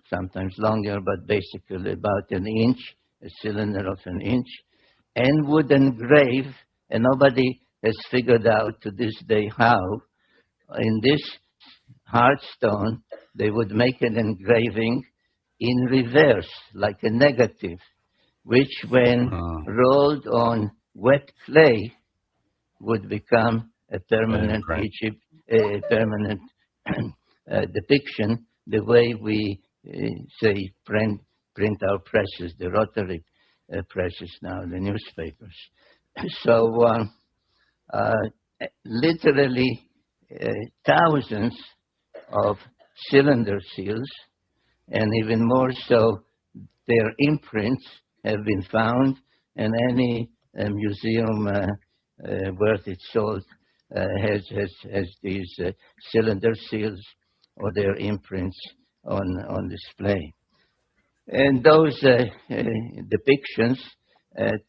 sometimes longer, but basically about an inch, a cylinder of an inch, and would engrave, and nobody has figured out to this day how, in this hard stone, they would make an engraving in reverse, like a negative, which when rolled on wet clay would become a permanent a permanent depiction, the way we say print our presses, the rotary presses now, the newspapers. So literally thousands of cylinder seals, and even more so, their imprints have been found, and any museum worth its salt has these cylinder seals or their imprints on display. And those depictions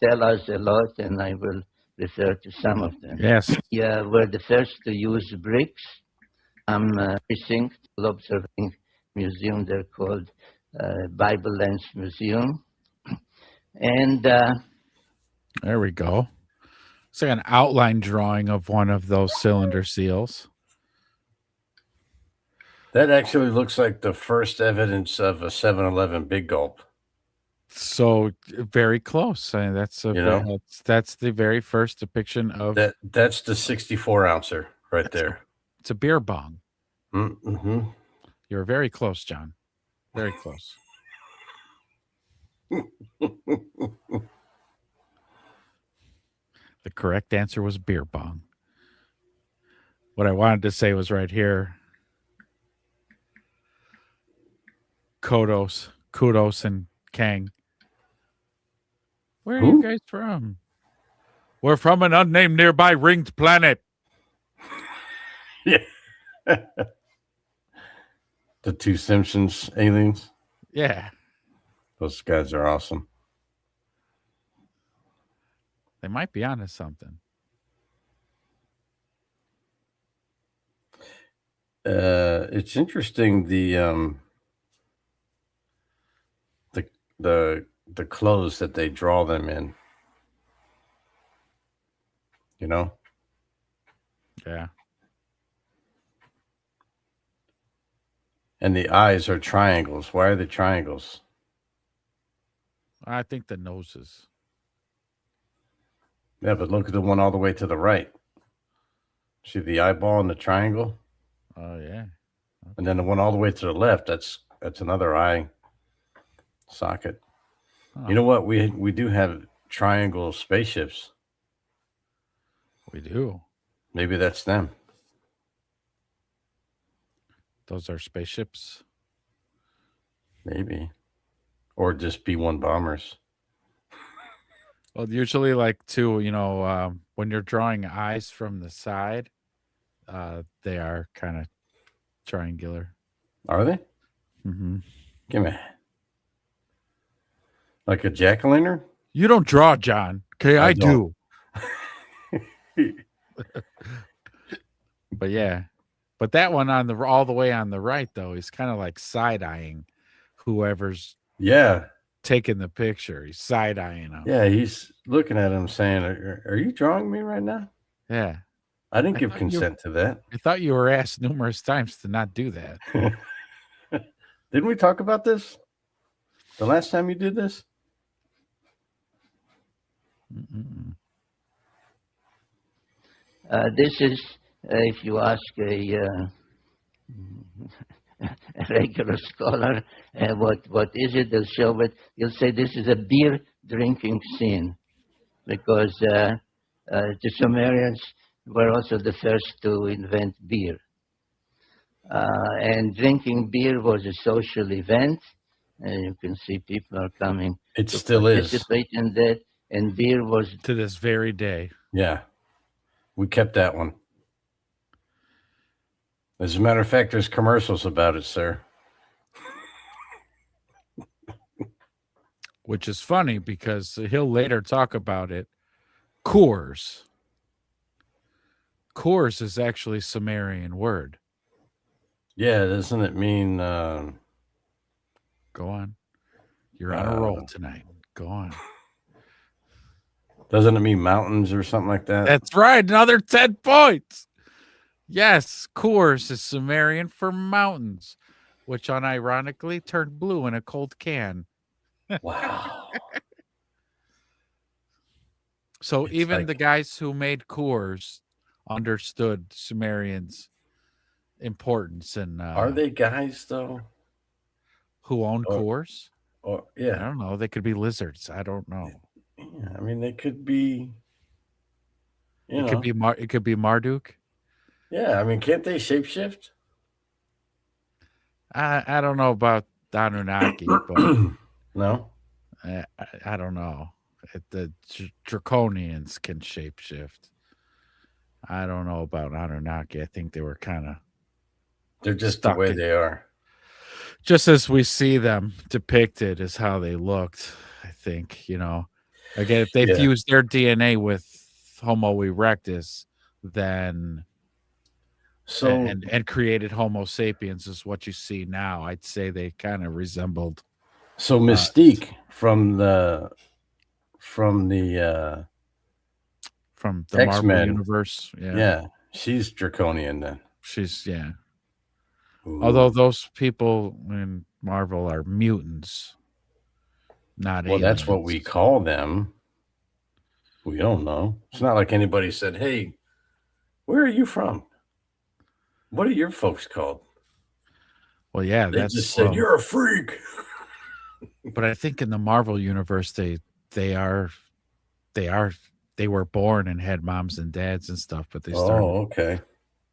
tell us a lot, and I will refer to some of them. Yes. Yeah, we're the first to use bricks. I'm precinct observing museum there called Bible Lens Museum. And there we go. It's like an outline drawing of one of those cylinder seals. That actually looks like the first evidence of a 7-Eleven Big Gulp. So very close. I mean, that's that's the very first depiction of that's the 64 ouncer right there. It's a beer bong. Mm-hmm. You're very close, John. Very close. The correct answer was beer bong. What I wanted to say was right here. Kudos, and Kang. Where are you guys from? We're from an unnamed nearby ringed planet. Yeah. The two Simpsons aliens. Yeah. Those guys are awesome. They might be onto something. It's interesting the clothes that they draw them in. You know? Yeah. And the eyes are triangles. Why are they triangles? I think the noses. Yeah, but look at the one all the way to the right. See the eyeball and the triangle? Oh, yeah. Okay. And then the one all the way to the left, that's another eye socket. Oh. You know what? We do have triangle spaceships. We do. Maybe that's them. Those are spaceships. Maybe. Or just B-1 bombers. Well, usually like too, when you're drawing eyes from the side, they are kind of triangular. Are they? Mm-hmm. Give me. Like a jack-o'-lantern? You don't draw, John. Okay, I do. But yeah. But that one all the way on the right, though, he's kind of like side-eyeing whoever's taking the picture. He's side-eyeing him. Yeah, he's looking at him saying, are you drawing me right now? Yeah. I didn't give consent to that. I thought you were asked numerous times to not do that. Didn't we talk about this the last time you did this? This is, if you ask a regular scholar, what is it? They'll show it. You'll say this is a beer drinking scene, because the Sumerians were also the first to invent beer. And drinking beer was a social event, and you can see people are coming. It still is. Participate in that, and beer was to this very day. Yeah, we kept that one. As a matter of fact, there's commercials about it, sir. Which is funny because he'll later talk about it. Coors. Coors is actually a Sumerian word. Yeah, doesn't it mean... Go on. You're on a roll tonight. Go on. Doesn't it mean mountains or something like that? That's right. Another 10 points. Yes, Coors is Sumerian for mountains, which unironically turned blue in a cold can. Wow. So it's even the guys who made Coors understood Sumerians' importance. And are they guys, though? Who own Coors? Or yeah. I don't know. They could be lizards. I don't know. Yeah, I mean, they could be... It could be Marduk. Yeah, I mean, can't they shapeshift? I don't know about Anunnaki, but no, I don't know. The Draconians can shapeshift. I don't know about Anunnaki. I think they were kind of... They're just the way they are. Just as we see them depicted is how they looked, I think, Again, if they fused their DNA with Homo erectus, then... So and created Homo sapiens is what you see now. I'd say they kind of resembled. So Mystique from the Marvel X-Men universe. Yeah, she's draconian then. She's Ooh. Although those people in Marvel are mutants, not aliens. That's what we call them. We don't know. It's not like anybody said, "Hey, where are you from? What are your folks called?" Well, yeah, they just said you're a freak. But I think in the Marvel universe, they were born and had moms and dads and stuff, but they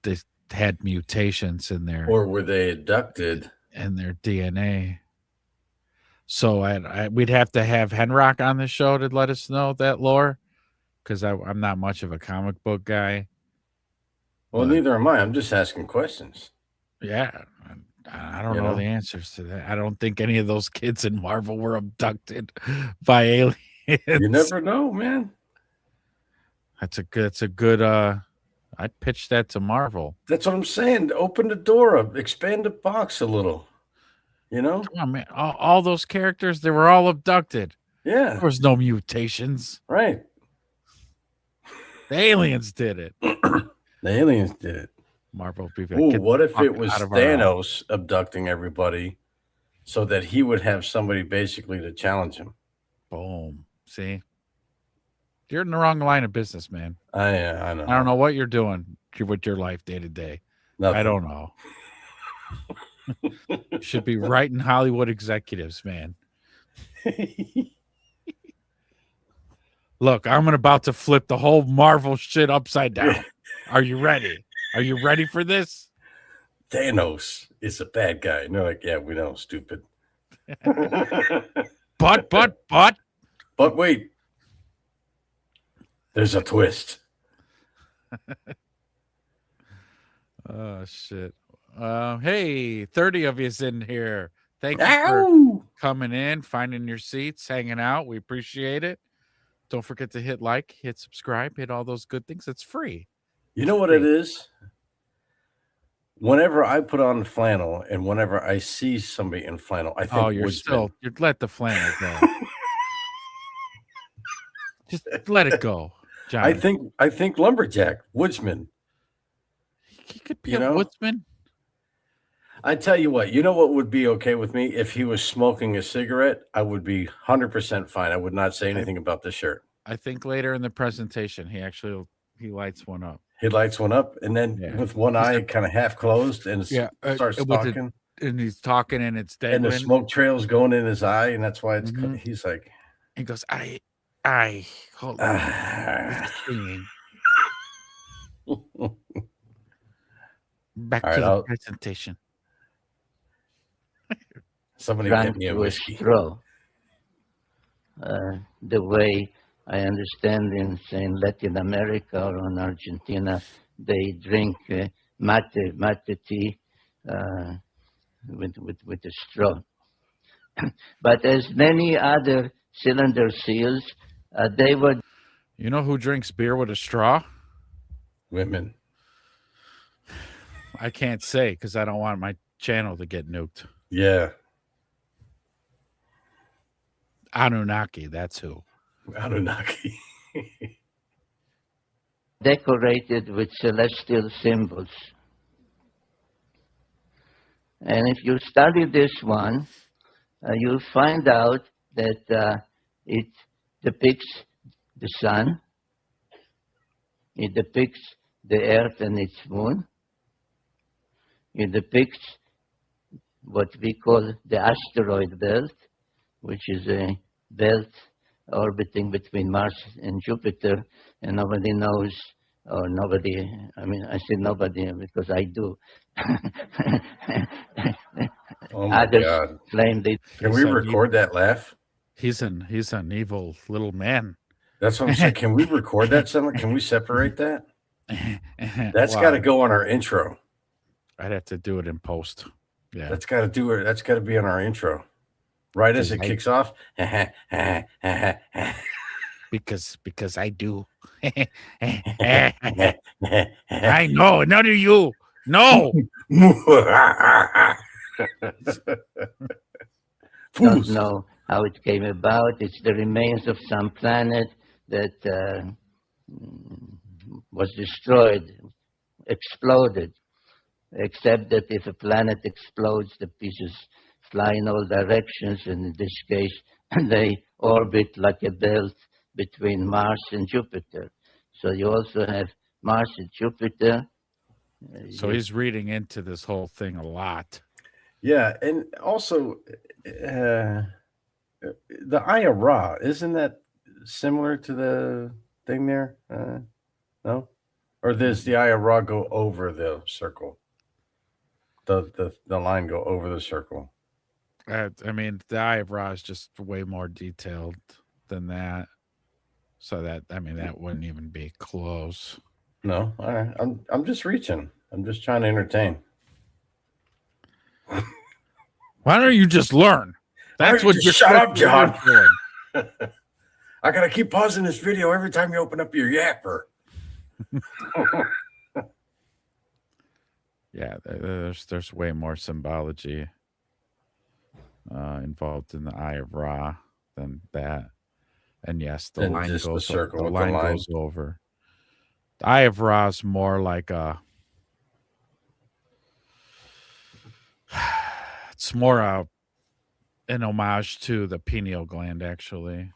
they had mutations in their, or were they abducted in their DNA. So we'd have to have Henrock on the show to let us know that lore, because I'm not much of a comic book guy. Well, neither am I. I'm just asking questions. Yeah, I don't know the answers to that. I don't think any of those kids in Marvel were abducted by aliens. You never know, man. That's a good I'd pitch that to Marvel. That's what I'm saying. Open the door up, expand the box a little. You know? Come on, man. All those characters, they were all abducted. Yeah. There was no mutations. Right. The aliens did it. The aliens did it. Marvel people. Ooh, what if it was Thanos abducting everybody so that he would have somebody basically to challenge him? Boom. See? You're in the wrong line of business, man. I know. I don't know what you're doing with your life day to day. I don't know. You should be writing Hollywood executives, man. Look, I'm about to flip the whole Marvel shit upside down. Are you ready? Are you ready for this? Thanos is a bad guy. And they're like, yeah, we know, stupid. But wait. There's a twist. Oh, shit. Hey, 30 of you is in here. Thank you for coming in, finding your seats, hanging out. We appreciate it. Don't forget to hit like, hit subscribe, hit all those good things. It's free. You know what it is? Whenever I put on flannel and whenever I see somebody in flannel, I think you let the flannel go. Just let it go, John. I think lumberjack, woodsman. He could be a woodsman. I tell you what, you know what would be okay with me? If he was smoking a cigarette, I would be 100% fine. I would not say anything about the shirt. I think later in the presentation, he lights one up. He lights one up, and then with one eye kind of half closed, and starts talking. And he's talking, and it's dead. And the smoke trail's going in his eye, and that's why he's like, he goes, I hold on. Back to the presentation. Somebody get me a whiskey. Straw. The way I understand in Latin America or in Argentina, they drink mate tea with a straw. But as many other cylinder seals, they were. You know who drinks beer with a straw? Women. I can't say because I don't want my channel to get nuked. Yeah. Anunnaki, that's who. Anunnaki. Decorated with celestial symbols. And if you study this one, you'll find out that it depicts the sun, it depicts the earth and its moon, it depicts what we call the asteroid belt, which is a belt orbiting between Mars and Jupiter, and nobody knows, or nobody, I mean, I say nobody because I do. Oh my God. Claim they. Can we record that laugh? He's an evil little man. That's what I'm saying. Can we record that somewhere? Can we separate that? That's got to go on our intro. I'd have to do it in post. Yeah. That's got to do it. That's got to be on our intro. Right as it kicks off. because I do. I know, none of you No. Don't know how it came about. It's the remains of some planet that was destroyed, exploded. Except that if a planet explodes, the pieces fly in all directions, and in this case, they orbit like a belt between Mars and Jupiter. So you also have Mars and Jupiter. So he's reading into this whole thing a lot. Yeah, and also the Eye of Ra, isn't that similar to the thing there? No? Or does the Eye of Ra go over the circle? The line go over the circle? I mean, the Eye of Ra is just way more detailed than that. So that, I mean, that wouldn't even be close. No, all right. I'm just reaching. I'm just trying to entertain. Why don't you just learn? That's what you're shut up, John. Doing. I gotta keep pausing this video every time you open up your yapper. Yeah, there's way more symbology involved in the Eye of Ra than that. And yes, the And line just the goes circle the with the line line. goes over. The Eye of Ra is more like it's more an homage to the pineal gland, actually.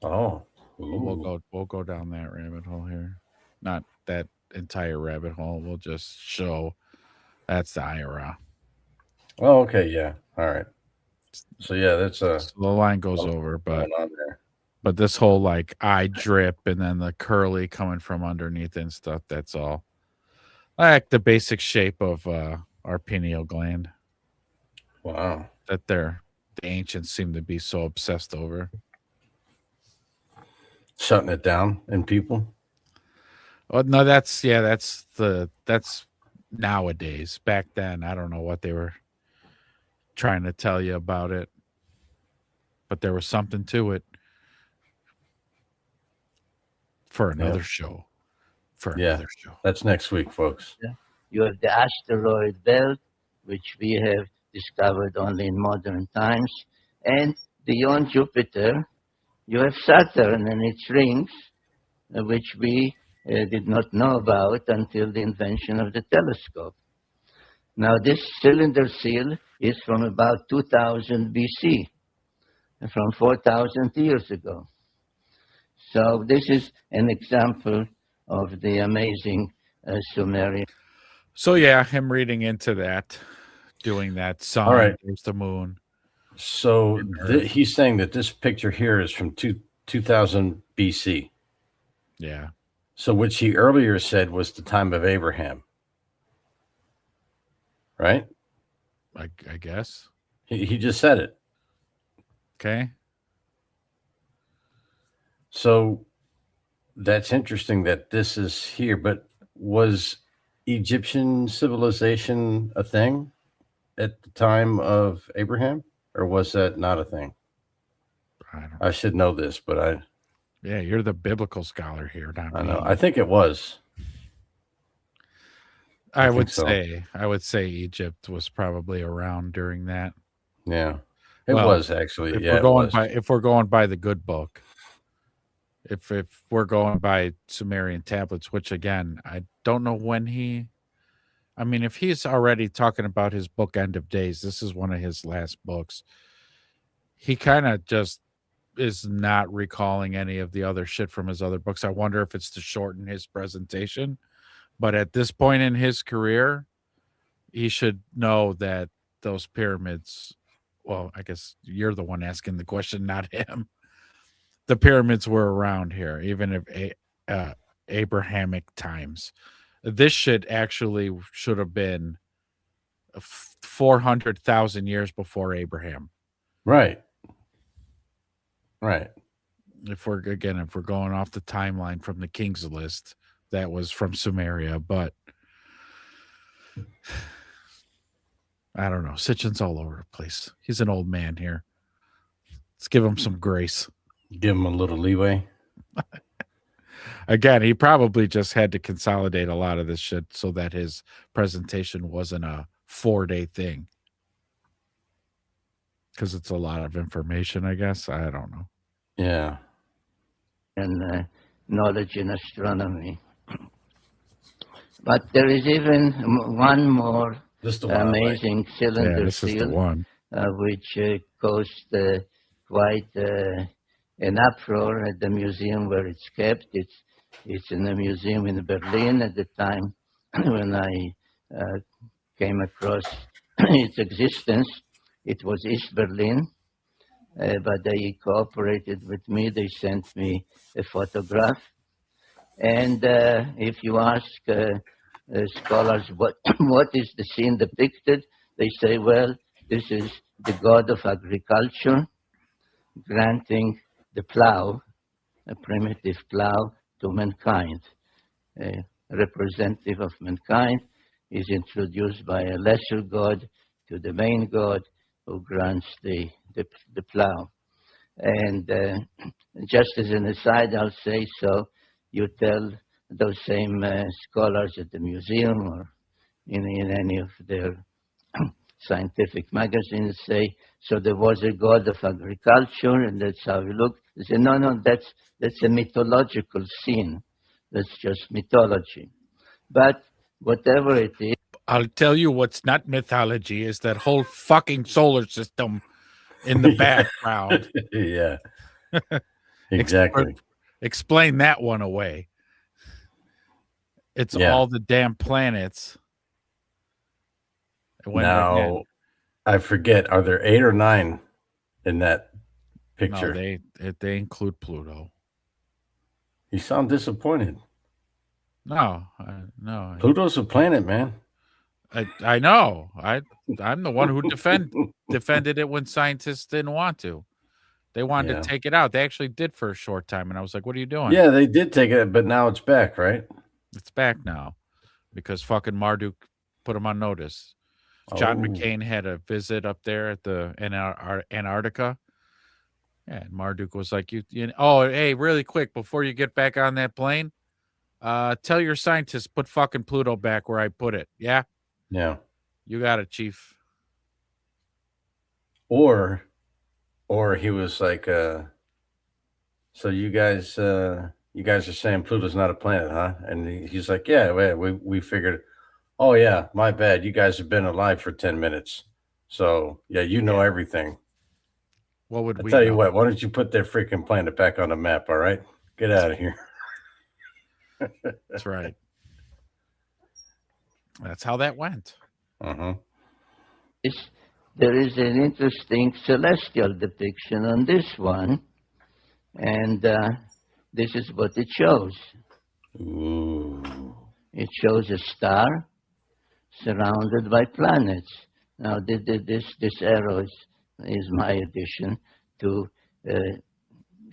Oh, we'll go down that rabbit hole here. Not that entire rabbit hole. We'll just show that's the Eye of Ra. Oh, okay, yeah. All right. So yeah, that's So the line goes over, but on there. But this whole like eye drip and then the curly coming from underneath and stuff, that's all like the basic shape of our pineal gland. Wow. That the ancients seem to be so obsessed over. Shutting it down in people. Oh no, that's nowadays. Back then, I don't know what they were trying to tell you about it, but there was something to it. For another show. Another show. That's next week, folks. You have the asteroid belt, which we have discovered only in modern times. And beyond Jupiter, you have Saturn and its rings, which we did not know about until the invention of the telescope. Now, this cylinder seal is from about 2000 BC, from 4,000 years ago. So this is an example of the amazing Sumerian. So yeah, him reading into that, doing that sun, All right. there's the moon. So he's saying that this picture here is from 2000 BC. Yeah. So which he earlier said was the time of Abraham. Right? I guess. He just said it. Okay. So that's interesting that this is here, but was Egyptian civilization a thing at the time of Abraham, or was that not a thing? I should know this, but yeah, you're the biblical scholar here. I know. I think it was. I would say Egypt was probably around during that. Yeah, it was actually. If we're going by the good book. If we're going by Sumerian tablets, which again, I don't know when if he's already talking about his book End of Days, this is one of his last books. He kind of just is not recalling any of the other shit from his other books. I wonder if it's to shorten his presentation. But at this point in his career, he should know that those pyramids, well, I guess you're the one asking the question, not him. The pyramids were around here, even if Abrahamic times. This should have been 400,000 years before Abraham. Right. If we're going off the timeline from the King's List, that was from Sumeria, but I don't know. Sitchin's all over the place. He's an old man here. Let's give him some grace. Give him a little leeway. Again, he probably just had to consolidate a lot of this shit so that his presentation wasn't a 4-day thing. Because it's a lot of information, I guess. I don't know. Yeah. And knowledge in astronomy. But there is even one more amazing cylinder this is the seal, one. which caused quite an uproar at the museum where it's kept. It's in a museum in Berlin at the time when I came across its existence. It was East Berlin, but they cooperated with me. They sent me a photograph. And if you ask scholars what is the scene depicted, they say, well, this is the god of agriculture granting the plow, a primitive plow, to mankind. A representative of mankind is introduced by a lesser god to the main god who grants the plow. And just as an aside, I'll say so, you tell those same scholars at the museum or in any of their scientific magazines, say, so there was a god of agriculture and that's how he looked. They say, no, that's a mythological scene. That's just mythology. But whatever it is, I'll tell you what's not mythology is that whole fucking solar system in the background. Yeah. Exactly. Explain that one away. It's all the damn planets. Now, I forget, are there 8 or 9 in that picture? No, they include Pluto. You sound disappointed. No. Pluto's a planet, man. I know. I'm the one who defended it when scientists didn't want to. They wanted to take it out. They actually did for a short time, and I was like, "What are you doing?" Yeah, they did take it, but now it's back, right? It's back now because fucking Marduk put them on notice. John McCain had a visit up there at the Antarctica. Yeah, and Marduk was like, hey, really quick, before you get back on that plane, tell your scientists, put fucking Pluto back where I put it. Yeah? Yeah. You got it, Chief. Or he was like, so you guys are saying Pluto's not a planet, huh? And he's like, yeah, we figured, oh yeah, my bad. You guys have been alive for 10 minutes. So yeah, you know everything. What would we tell you what, why don't you put that freaking planet back on the map, all right? Get out of here. That's right. That's how that went. Uh-huh. There is an interesting celestial depiction on this one, and this is what it shows. Ooh. It shows a star surrounded by planets. Now, this arrow is my addition to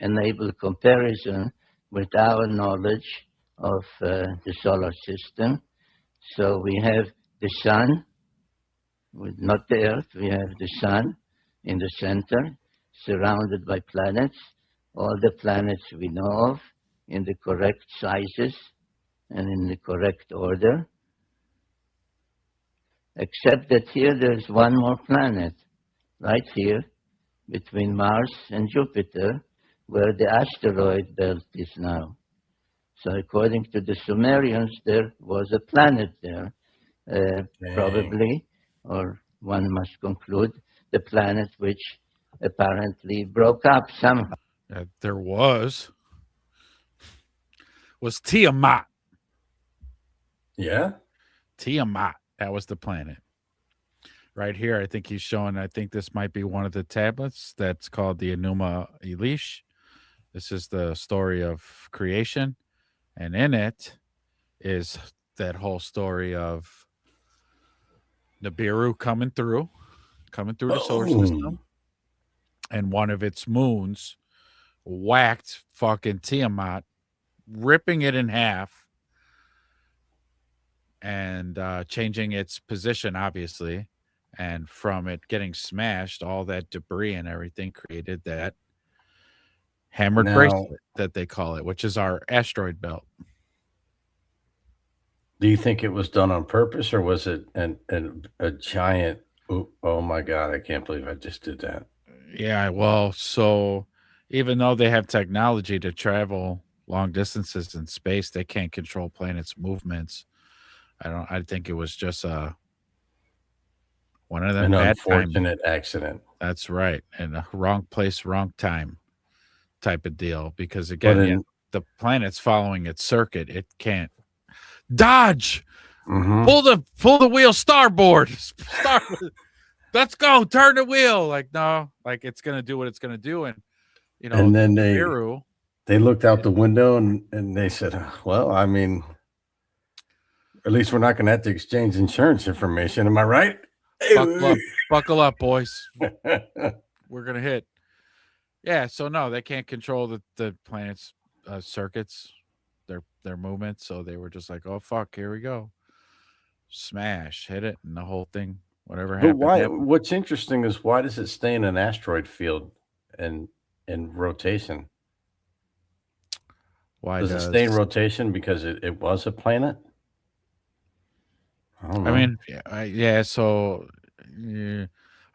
enable comparison with our knowledge of the solar system. So we have the sun, not the Earth, we have the sun in the center, surrounded by planets, all the planets we know of in the correct sizes and in the correct order, except that here there's one more planet, right here, between Mars and Jupiter, where the asteroid belt is now. So according to the Sumerians, there was a planet there, probably, or one must conclude, the planet which apparently broke up somehow. There was Tiamat. Yeah? Tiamat. That was the planet. Right here, I think he's showing, I think this might be one of the tablets that's called the Enuma Elish. This is the story of creation. And in it is that whole story of Nibiru coming through the solar system. And one of its moons whacked fucking Tiamat, ripping it in half and changing its position, obviously. And from it getting smashed, all that debris and everything created that hammered Now- bracelet that they call it, which is our asteroid belt. Do you think it was done on purpose, or was it a giant? Oh my God! I can't believe I just did that. Yeah, well, so even though they have technology to travel long distances in space, they can't control planets' movements. I think it was just one of them An bad timing. unfortunate accident. That's right, and a wrong place, wrong time type of deal. Because But again, in, the planet's following its circuit; it can't dodge. Mhm. Pull the wheel starboard. Let's go. Turn the wheel. Like, no, like it's gonna do what it's gonna do. And you know, And then they looked out the window and they said, well, I mean, at least we're not gonna have to exchange insurance information. Am I right? buckle up, boys. We're gonna hit. Yeah, so no, they can't control the planet's circuits, their movements. So they were just like, oh fuck, here we go. Smash, hit it, and the whole thing, whatever But happened. why? happened. What's interesting is why does it stay in an asteroid field and in rotation? Why does it stay in rotation because it was a planet? I don't know. I mean, yeah. So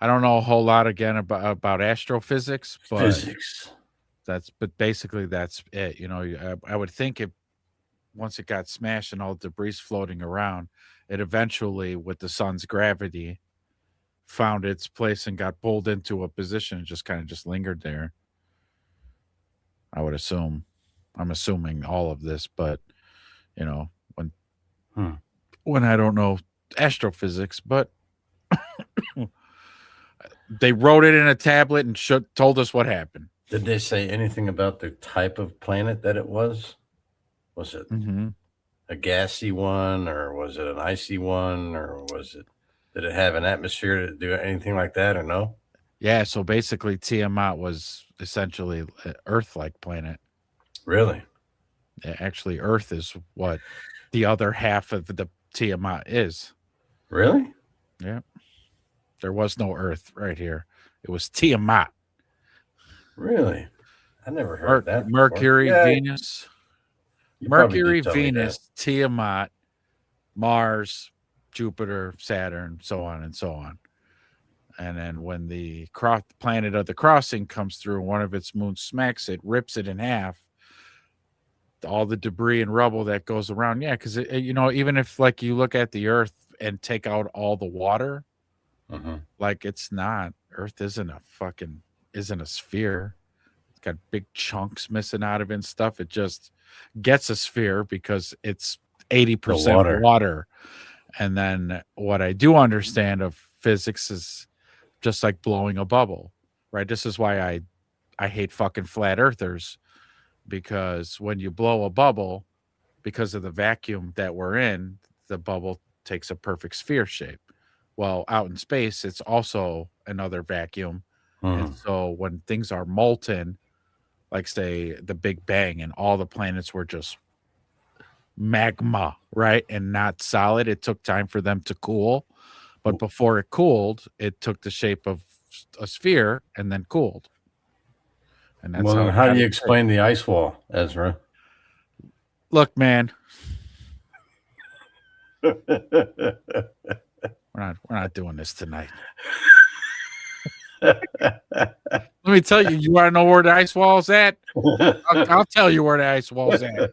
I don't know a whole lot again about astrophysics, but Physics. but basically that's it. You know, I would think once it got smashed and all the debris floating around, it eventually, with the sun's gravity, found its place and got pulled into a position and just kind of just lingered there. I would assume. I'm assuming all of this, but you know, when I don't know astrophysics, but they wrote it in a tablet and told us what happened. Did they say anything about the type of planet that it was? Was it a gassy one, or was it an icy one, or did it have an atmosphere to do anything like that, or no? Yeah, so basically Tiamat was essentially an Earth-like planet. Really? Yeah, actually, Earth is what the other half of the Tiamat is. Really? Yeah. There was no Earth right here. It was Tiamat. Really? I never heard that before. Mercury, Yeah, Venus. you probably Mercury, did tell me Venus, Tiamat, Mars, Jupiter, Saturn, so on and so on. And then when the planet of the crossing comes through, one of its moons smacks it, rips it in half. All the debris and rubble that goes around. Yeah, because, you know, even if like you look at the Earth and take out all the water, like it's not, Earth isn't a sphere. It's got big chunks missing out of it and stuff. It just gets a sphere because it's 80% water. And then what I do understand of physics is just like blowing a bubble, right? This is why I hate fucking flat earthers, because when you blow a bubble, because of the vacuum that we're in, the bubble takes a perfect sphere shape. Well, out in space, it's also another vacuum. And so when things are molten, like say the Big Bang and all the planets were just magma, right? And not solid. It took time for them to cool. But before it cooled, it took the shape of a sphere and then cooled. And that's how do you explain the ice wall, Ezra? Look, man. We're not doing this tonight. Let me tell you, you want to know where the ice wall's at? I'll tell you where the ice wall's at.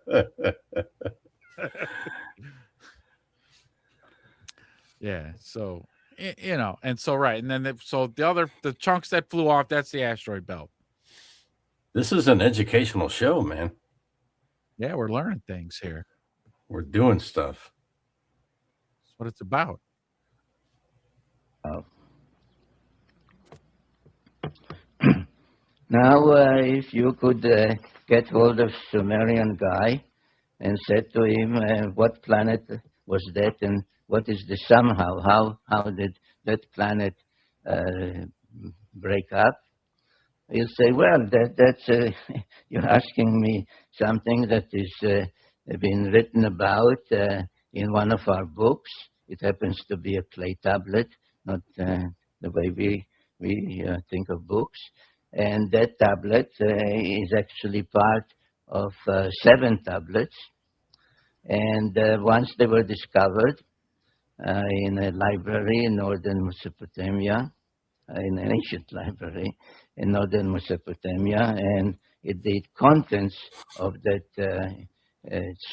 Yeah, so you know, and so right, and then the chunks that flew off, that's the asteroid belt. This is an educational show, man. Yeah, we're learning things here. We're doing stuff. That's what it's about. Now, if you could get hold of Sumerian guy and said to him, what planet was that and what is the somehow? How did that planet break up? He'll say, well, that's you're asking me something that is been written about in one of our books. It happens to be a clay tablet, not the way we think of books. And that tablet is actually part of 7 tablets. And once they were discovered in a library in northern Mesopotamia, in an ancient library in northern Mesopotamia, and the contents of that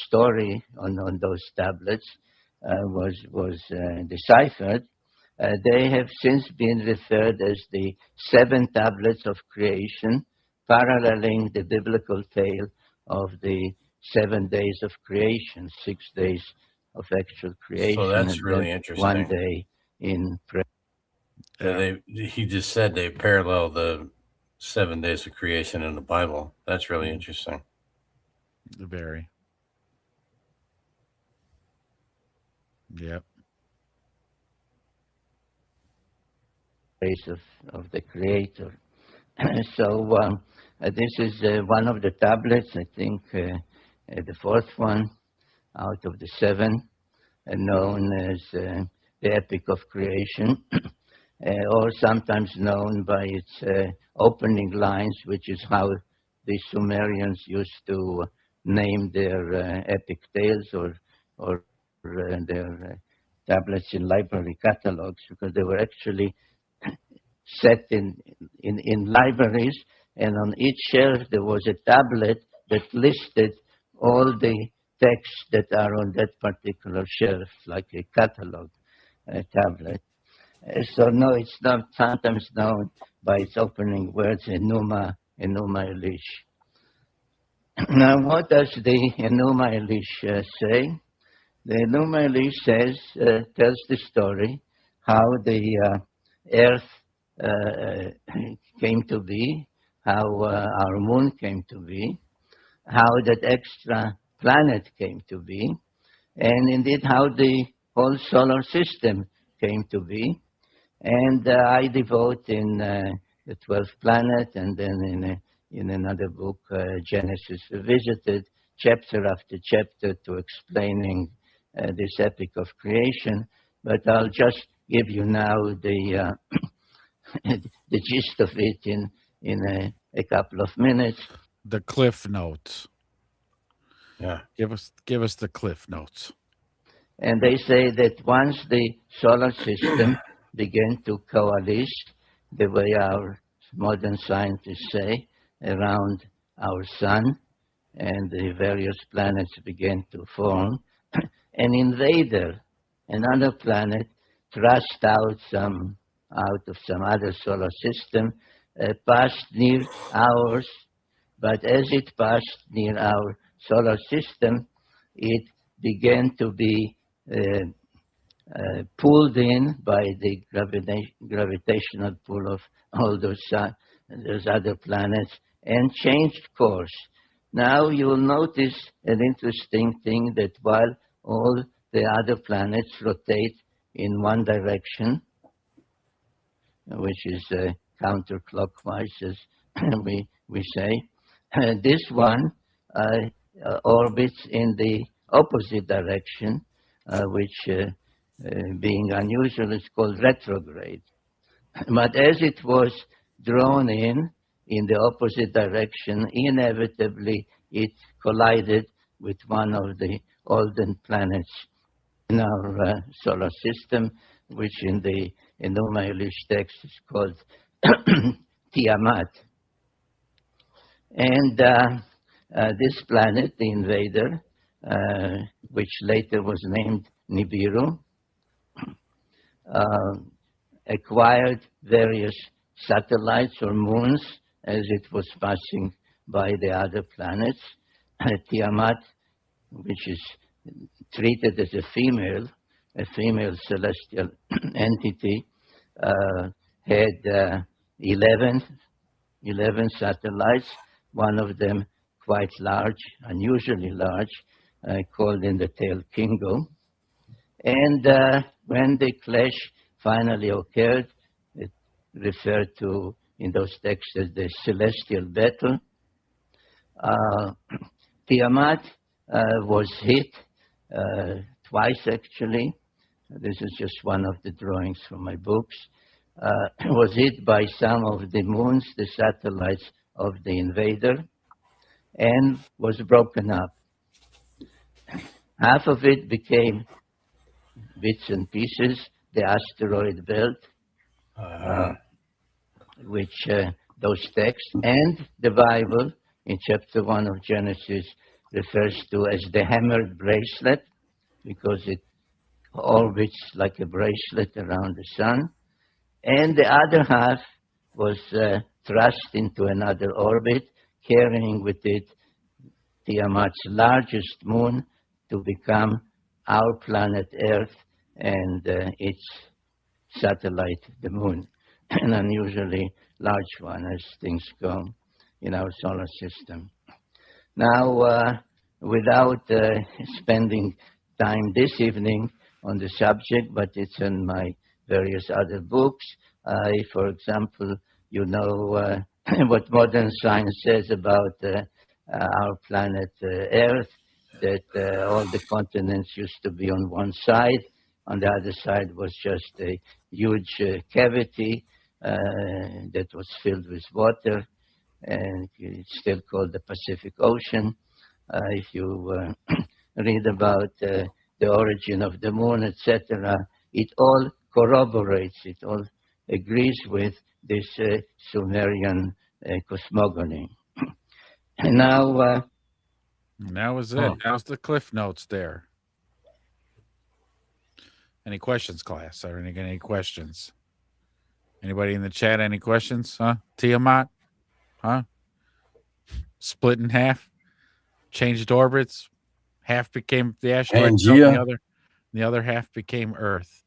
story on those tablets was deciphered. They have since been referred as the 7 tablets of creation, paralleling the biblical tale of the 7 days of creation, 6 days of actual creation, So that's and really then interesting. 1 day in prayer. He just said they parallel the 7 days of creation in the Bible. That's really interesting. Very. Yep. Face of the Creator. So this is one of the tablets, I think the 4th one out of the 7, known as the Epic of Creation, or sometimes known by its opening lines, which is how the Sumerians used to name their epic tales or their tablets in library catalogs, because they were actually set in libraries, and on each shelf there was a tablet that listed all the texts that are on that particular shelf, like a catalog tablet. So no, it's not sometimes known by its opening words, Enuma Elish. Now, what does the Enuma Elish say? The Enuma Elish tells the story how the Earth came to be, how our moon came to be, how that extra planet came to be, and indeed how the whole solar system came to be. And I devote in the 12th planet, and then in another book, Genesis Revisited, chapter after chapter to explaining this epic of creation. But I'll just give you now the the gist of it in a couple of minutes. The cliff notes. Yeah. Give us the cliff notes. And they say that once the solar system began to coalesce, the way our modern scientists say, around our sun, and the various planets began to form, an invader, another planet, thrust out of some other solar system, passed near ours, but as it passed near our solar system, it began to be pulled in by the gravitational pull of all those other planets and changed course. Now you will notice an interesting thing, that while all the other planets rotate in one direction, which is counterclockwise, as we say, this one orbits in the opposite direction, which being unusual is called retrograde. But as it was drawn in the opposite direction, inevitably it collided with one of the olden planets in our solar system, which in the Enuma Elish text is called Tiamat. And this planet, the invader, which later was named Nibiru, acquired various satellites or moons as it was passing by the other planets. Tiamat, which is treated as a female celestial entity, had 11 satellites, one of them quite large, unusually large, called in the tale Kingo. And when the clash finally occurred, it referred to in those texts as the celestial battle. Tiamat was hit twice, actually. This is just one of the drawings from my books. was hit by some of the moons, the satellites of the invader, and was broken up. Half of it became bits and pieces, the asteroid belt, which those texts, and the Bible in chapter 1 of Genesis refers to as the hammered bracelet, because it orbits like a bracelet around the sun. And the other half was thrust into another orbit, carrying with it Tiamat's largest moon to become our planet Earth and its satellite, the moon, an unusually large one as things go in our solar system. Now, without spending time this evening on the subject, but it's in my various other books. For example, you know what modern science says about our planet Earth, that all the continents used to be on one side. On the other side was just a huge cavity that was filled with water, and it's still called the Pacific Ocean. If you read about the origin of the moon, etc., it all corroborates, it all agrees with this Sumerian cosmogony. And now... and that was it. How's the cliff notes there? Any questions, class? Are any questions? Anybody in the chat, any questions? Huh? Tiamat? Huh? Split in half? Changed orbits? Half became the asteroid belt, the other half became Earth.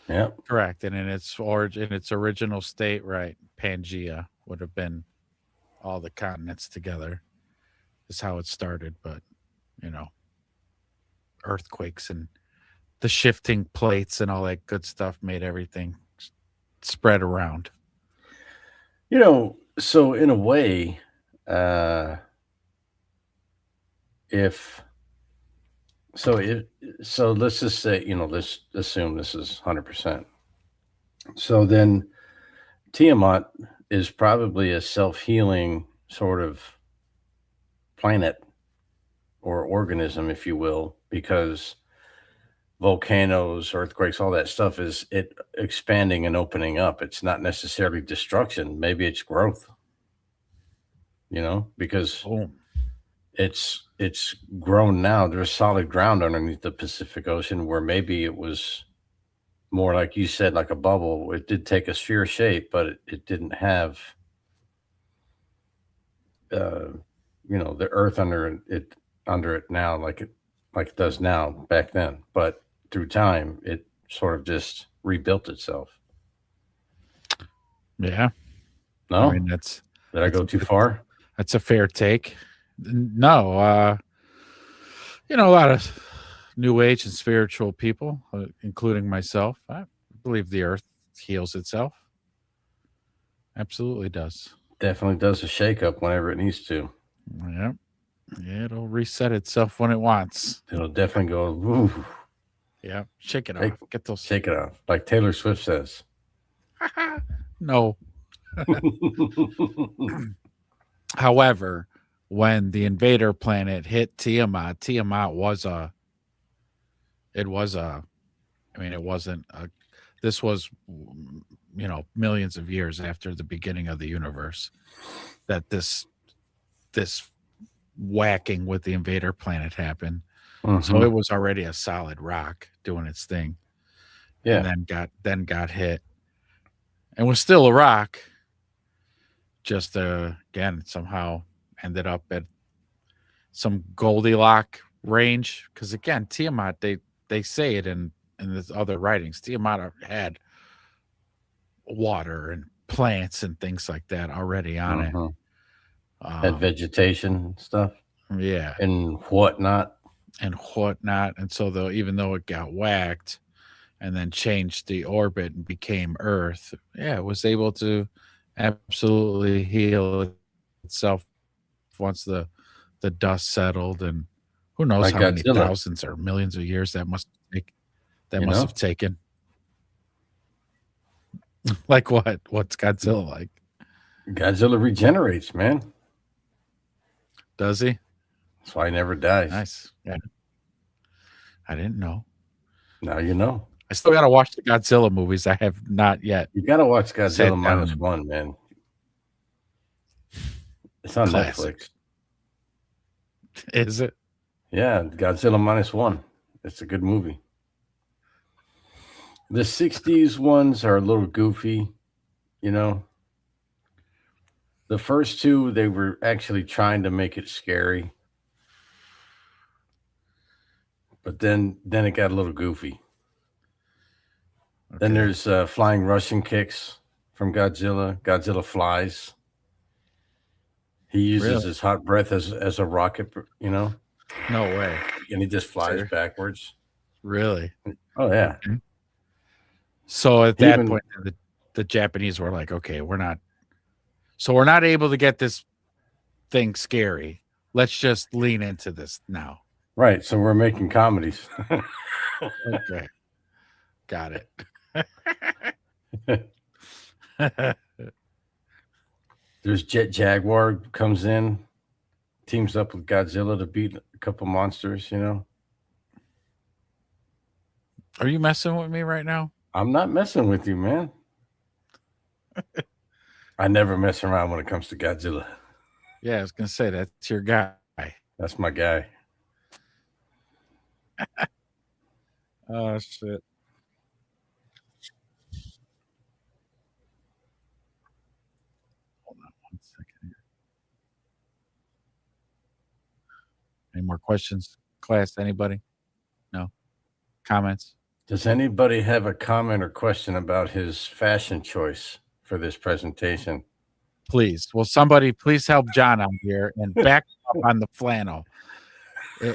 Yeah, correct. And in its origin, its original state, right, Pangea would have been all the continents together. Is how it started, but you know, earthquakes and the shifting plates and all that good stuff made everything spread around. You know, so in a way, so let's just say, you know, let's assume this is 100%. So then Tiamat is probably a self-healing sort of planet or organism, if you will, because volcanoes, earthquakes, all that stuff is it expanding and opening up. It's not necessarily destruction. Maybe it's growth, you know, because it's grown now. There's solid ground underneath the Pacific Ocean where maybe it was more like you said, like a bubble. It did take a sphere shape, but it didn't have, you know, the earth under it now, like it does now back then. But through time, it sort of just rebuilt itself. Yeah. No, I mean, did I go too far? That's a fair take. No, you know, a lot of New Age and spiritual people, including myself, I believe the earth heals itself. Absolutely does. Definitely does a shakeup whenever it needs to. Yep. Yeah, it'll reset itself when it wants. It'll definitely go, woo. Yeah, shake it off. Get those. Shake it off, like Taylor Swift says. No. However, when the invader planet hit Tiamat, Tiamat was a. It wasn't a. This was, you know, millions of years after the beginning of the universe, that this whacking with the invader planet happened. Mm-hmm. So it was already a solid rock doing its thing. Yeah. And then got hit. And was still a rock. Just again, somehow ended up at some Goldilocks range. Because again, Tiamat, they say it in this other writings. Tiamat had water and plants and things like that already on it. Had vegetation and stuff. Yeah. And whatnot. And so even though it got whacked and then changed the orbit and became Earth, it was able to absolutely heal itself once the dust settled. And who knows like how many thousands or millions of years that must have taken. Like what? What's Godzilla like? Godzilla regenerates, man. Does he? That's why he never dies. Nice. Yeah. I didn't know. Now you know. I still got to watch the Godzilla movies. I have not yet. You got to watch Sat Godzilla down minus and- one, man. It's on Classic. Netflix. Is it? Yeah, Godzilla minus one. It's a good movie. The 60s ones are a little goofy, you know. The first two, they were actually trying to make it scary. But then it got a little goofy. Then there's flying Russian kicks from Godzilla. Godzilla flies. He uses his hot breath as a rocket, you know. No way. And he just flies backwards. Really? Oh, yeah. Okay. So at that point, the Japanese were like, okay, we're not able to get this thing scary. Let's just lean into this now. Right. So we're making comedies. Okay. Got it. There's Jet Jaguar comes in, teams up with Godzilla to beat a couple monsters, you know. Are you messing with me right now? I'm not messing with you, man. I never mess around when it comes to Godzilla. Yeah, I was gonna say that's your guy. That's my guy. Oh shit. Hold on 1 second here. Any more questions, class? Anybody? No comments? Does anybody have a comment or question about his fashion choice for this presentation? Please, will somebody please help John out here and back up on the flannel?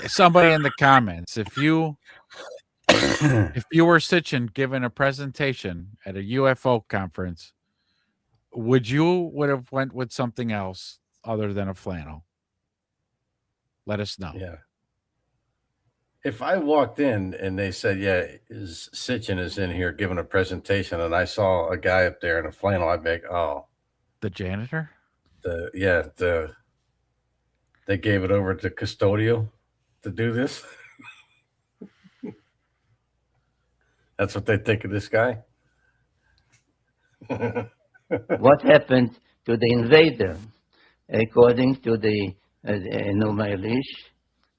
Somebody in the comments, if you were Sitchin giving a presentation at a UFO conference, would have went with something else other than a flannel? Let us know. Yeah. If I walked in and they said, yeah, Sitchin is in here giving a presentation, and I saw a guy up there in a flannel, I'd be like, oh. The janitor? They gave it over to custodial to do this. That's what they think of this guy. What happened to the invader? According to the Enuma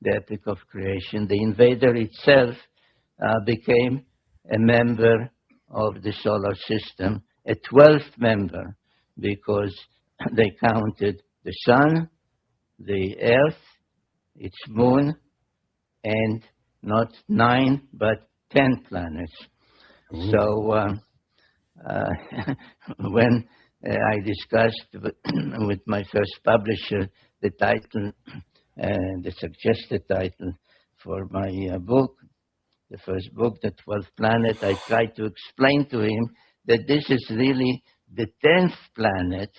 the Epic of Creation, the invader itself became a member of the solar system, a 12th member, because they counted the sun, the earth, its moon, and not 9 but 10 planets. Ooh. So when I discussed with my first publisher the title, the suggested title for my book, the first book, The 12th Planet, I tried to explain to him that this is really the 10th planet,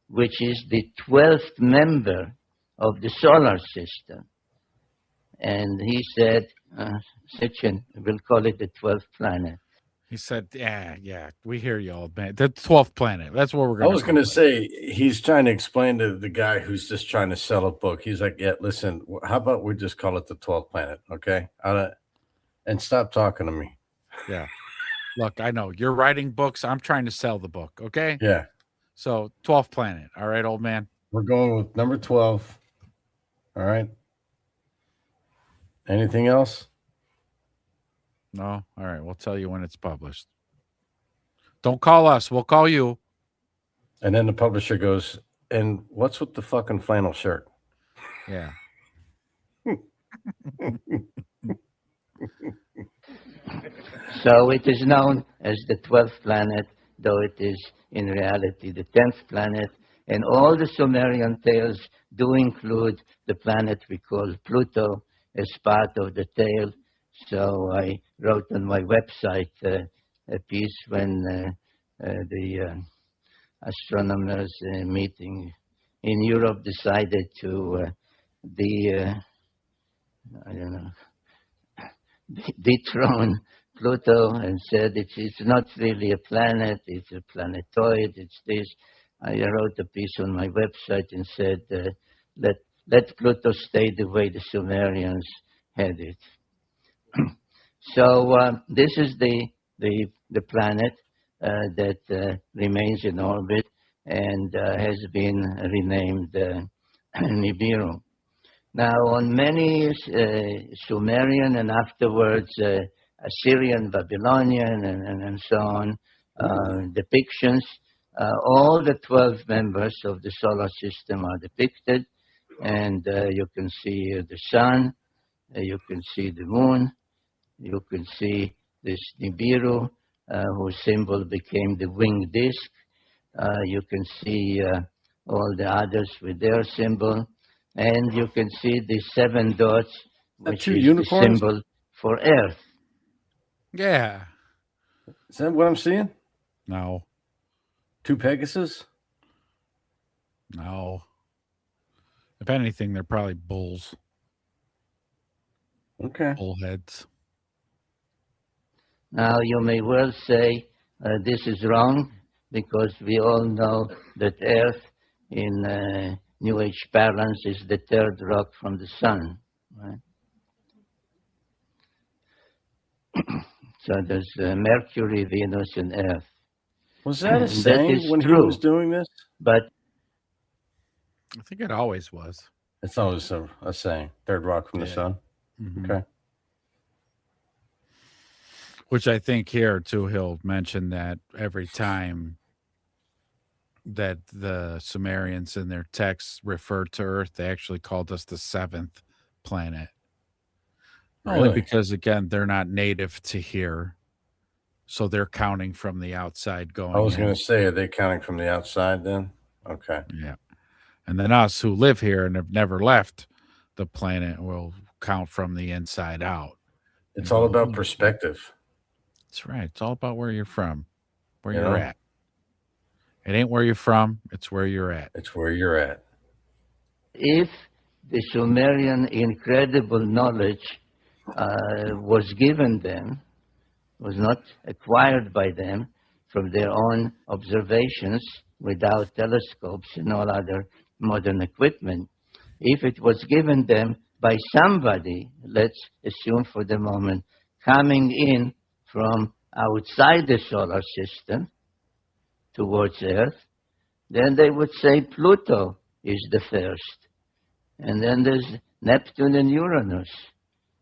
which is the 12th member of the solar system. And he said, Sitchin, we'll call it the 12th planet. He said, yeah, we hear you, old man. The 12th planet. That's what we're going to I was going to say, he's trying to explain to the guy who's just trying to sell a book. He's like, yeah, listen, how about we just call it the 12th planet, okay? And stop talking to me. Yeah. Look, I know you're writing books. I'm trying to sell the book, okay? Yeah. So 12th planet. All right, old man. We're going with number 12. All right. Anything else? No? All right. We'll tell you when it's published. Don't call us. We'll call you. And then the publisher goes, and what's with the fucking flannel shirt? Yeah. So it is known as the 12th planet, though it is in reality the 10th planet. And all the Sumerian tales do include the planet we call Pluto as part of the tale. So I wrote on my website a piece when the astronomers meeting in Europe decided to dethrone Pluto and said it's not really a planet, it's a planetoid, it's this. I wrote a piece on my website and said, let Pluto stay the way the Sumerians had it. So this is the planet that remains in orbit and has been renamed Nibiru. Now, on many Sumerian and afterwards Assyrian, Babylonian, and so on depictions, all the 12 members of the solar system are depicted, and you can see the sun, you can see the moon, you can see this Nibiru, whose symbol became the winged disk. You can see all the others with their symbol, and you can see the 7 dots, which is the symbol for Earth. Yeah. Is that what I'm seeing? No. 2 Pegasus? No. If anything, they're probably bulls. Okay. Bullheads. Now, you may well say this is wrong, because we all know that Earth in New Age parlance is the 3rd rock from the sun. Right? So there's Mercury, Venus, and Earth. Was that a saying when true, he was doing this? But I think it always was. It's always a saying. 3rd rock from the sun. Mm-hmm. Okay. Which I think here, too, he'll mention that every time that the Sumerians in their texts referred to Earth, they actually called us the 7th planet. Really? Only because, again, they're not native to here. So they're counting from the outside going I was in. going to say, are they counting from the outside then? Okay. Yeah. And then us who live here and have never left the planet will count from the inside out. It's all about perspective. That's right. It's all about where you're from, where You you're know? at. It ain't where you're from. It's where you're at. It's where you're at. if the Sumerian incredible knowledge was given them, was not acquired by them from their own observations without telescopes and all other modern equipment, if it was given them by somebody, let's assume for the moment, coming in from outside the solar system towards Earth, then they would say Pluto is the first. And then there's Neptune and Uranus.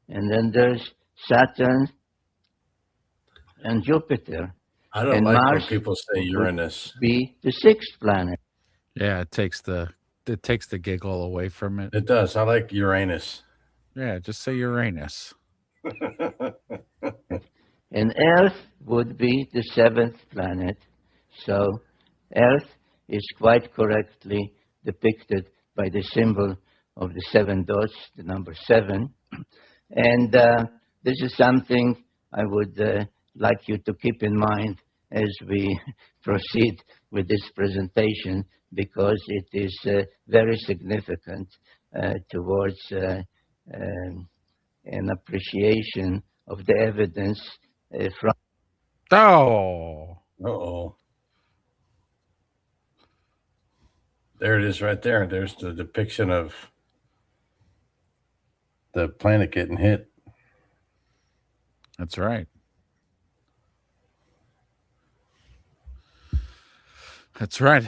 And then there's Saturn and Jupiter. I don't and like Mars when people say Uranus. Be the 6th planet. Yeah, it takes the giggle away from it. It does. I like Uranus. Yeah, just say Uranus. And Earth would be the 7th planet. So Earth is quite correctly depicted by the symbol of the 7 dots, the number 7. And this is something I would like you to keep in mind as we proceed with this presentation, because it is very significant towards an appreciation of the evidence from. Oh. Uh-oh. There it is right there. There's the depiction of the planet getting hit. That's right. That's right.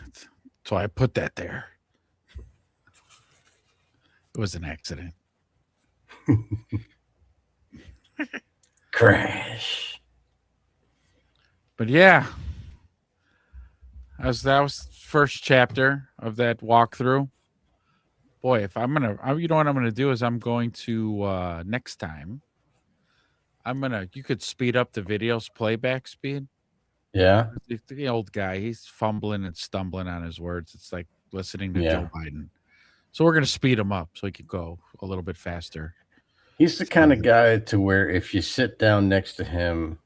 That's why I put that there. It was an accident. Crash. But yeah, that was first chapter of that walkthrough. Boy, if I'm gonna, you know what I'm gonna do is I'm going to next time. You could speed up the video's playback speed. Yeah. The old guy, he's fumbling and stumbling on his words. It's like listening to Joe Biden. So we're gonna speed him up so he could go a little bit faster. He's the kind of guy to where if you sit down next to him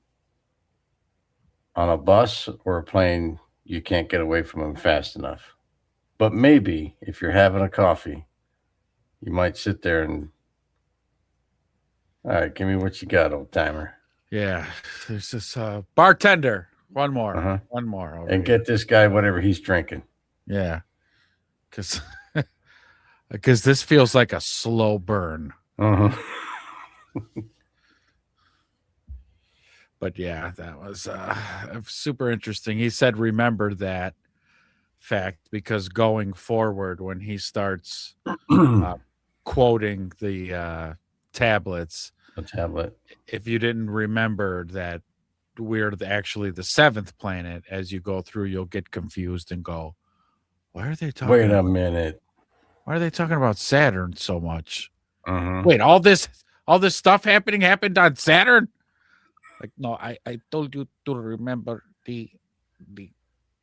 on a bus or a plane, you can't get away from him fast enough. But maybe if you're having a coffee, you might sit there and, all right, give me what you got, old timer. Yeah, there's this bartender. One more. Uh-huh. One more. Over And here. get this guy whatever he's drinking. Yeah. Because this feels like a slow burn. Uh-huh. But yeah, that was super interesting. He said, remember that fact, because going forward, when he starts quoting the tablets, a tablet, if you didn't remember that we're actually the seventh planet, as you go through, you'll get confused and go, why are they talking? Wait a minute. Why are they talking about Saturn so much? Uh-huh. Wait, all this stuff happened on Saturn? Like, no, I told you to remember the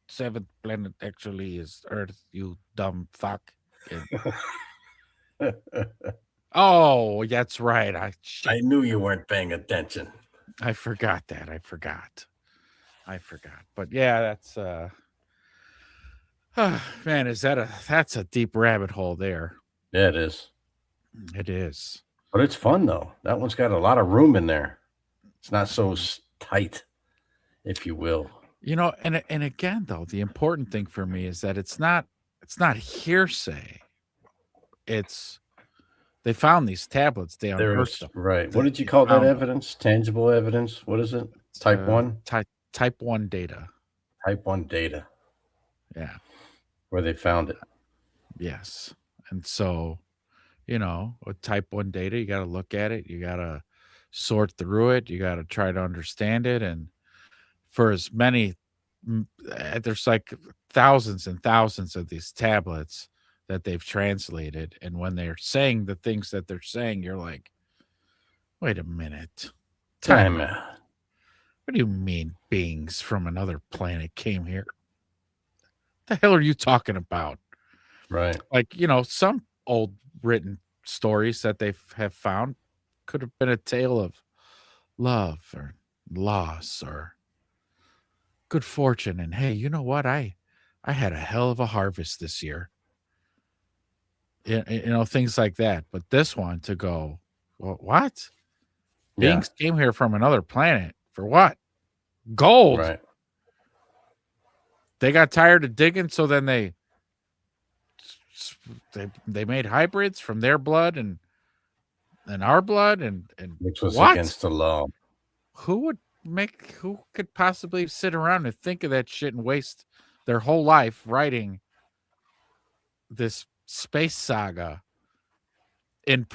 seventh planet actually is Earth, you dumb fuck. Oh, that's right. I knew you weren't paying attention. I forgot that. I forgot. But yeah, that's man, that's a deep rabbit hole there. Yeah, it is. It is. But it's fun though. That one's got a lot of room in there. It's not so tight, if you will. You know, and again though, the important thing for me is that it's not hearsay. They found these tablets. They unearthed them. Right. What did you call that evidence? Tangible evidence? What is it? Type 1? Type 1 data. Type 1 data. Yeah. Where they found it. Yes. And so, you know, with type 1 data, you got to look at it. You got to sort through it. You got to try to understand it. And for as many, there's like thousands and thousands of these tablets that they've translated. And when they're saying the things that they're saying, you're like, wait a minute. Time out. What do you mean beings from another planet came here? The hell are you talking about? Right. Like, you know, some old written stories that they have found could have been a tale of love or loss or good fortune. And hey, you know what? I had a hell of a harvest this year. You know, things like that. But this one to go, well, what? Beings came here from another planet for what? Gold. Right. They got tired of digging, so then they made hybrids from their blood and our blood and which was what? Against the law. Who could possibly sit around and think of that shit and waste their whole life writing this space saga in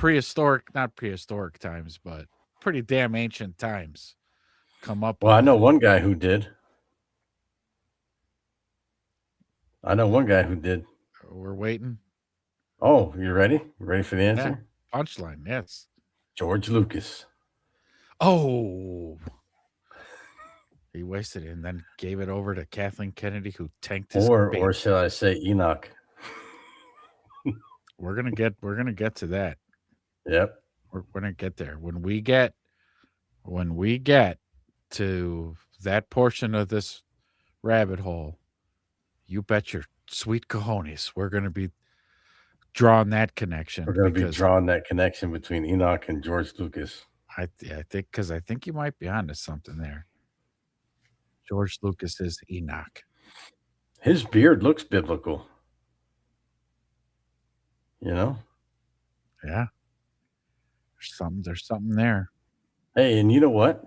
not prehistoric times, but pretty damn ancient times? Come up. Well, I know one guy who did. We're waiting. Oh, you ready? You ready for the answer? Yeah. Punchline, yes. George Lucas. Oh. He wasted it and then gave it over to Kathleen Kennedy, who tanked his or shall I say Enoch? We're gonna get to that. Yep. We're gonna get there. When we get to that portion of this rabbit hole, you bet your sweet cojones we're gonna be drawing that connection. We're gonna be drawing that connection between Enoch and George Lucas. I think you might be onto something there. George Lucas is Enoch. His beard looks biblical. You know? Yeah. There's something there. Hey, and you know what?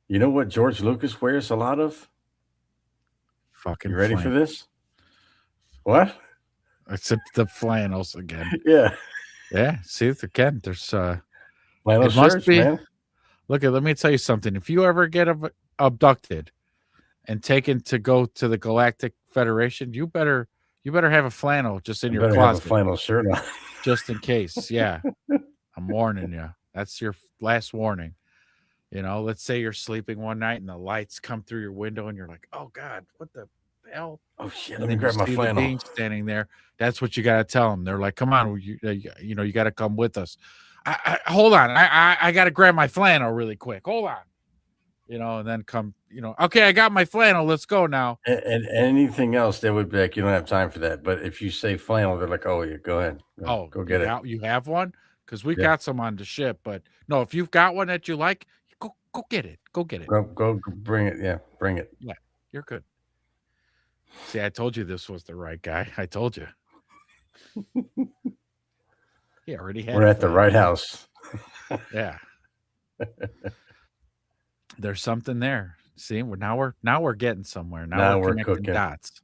You know what George Lucas wears a lot of? Fucking You ready flannel. for this? What? It's the flannels again. Yeah. Yeah. See, again, there's flannel it must shirts, be, man. Look, let me tell you something. If you ever get abducted and taken to go to the Galactic Federation, you better have a flannel just in your closet. Have a flannel shirt on. Just in case. Yeah. I'm warning you. That's your last warning. You know, let's say you're sleeping one night and the lights come through your window and you're like, oh God, what the hell? Oh shit, And let me then grab you my see the flannel. being standing there. That's what you got to tell them. They're like, come on, you know, you got to come with us. Hold on. I got to grab my flannel really quick. Hold on. You know, and then come, you know, okay, I got my flannel. Let's go now. And anything else, they would be like, you don't have time for that. But if you say flannel, they're like, oh, yeah, go ahead. Go get it. You have one? Because we got some on the ship. But no, if you've got one that you like, Go get it. Go get it. Go bring it. Yeah, bring it. Yeah, you're good. See, I told you this was the right guy. I told you. He already had. We're at the right house. Yeah. There's something there. See, now we're getting somewhere. Now we're connecting cooking. dots.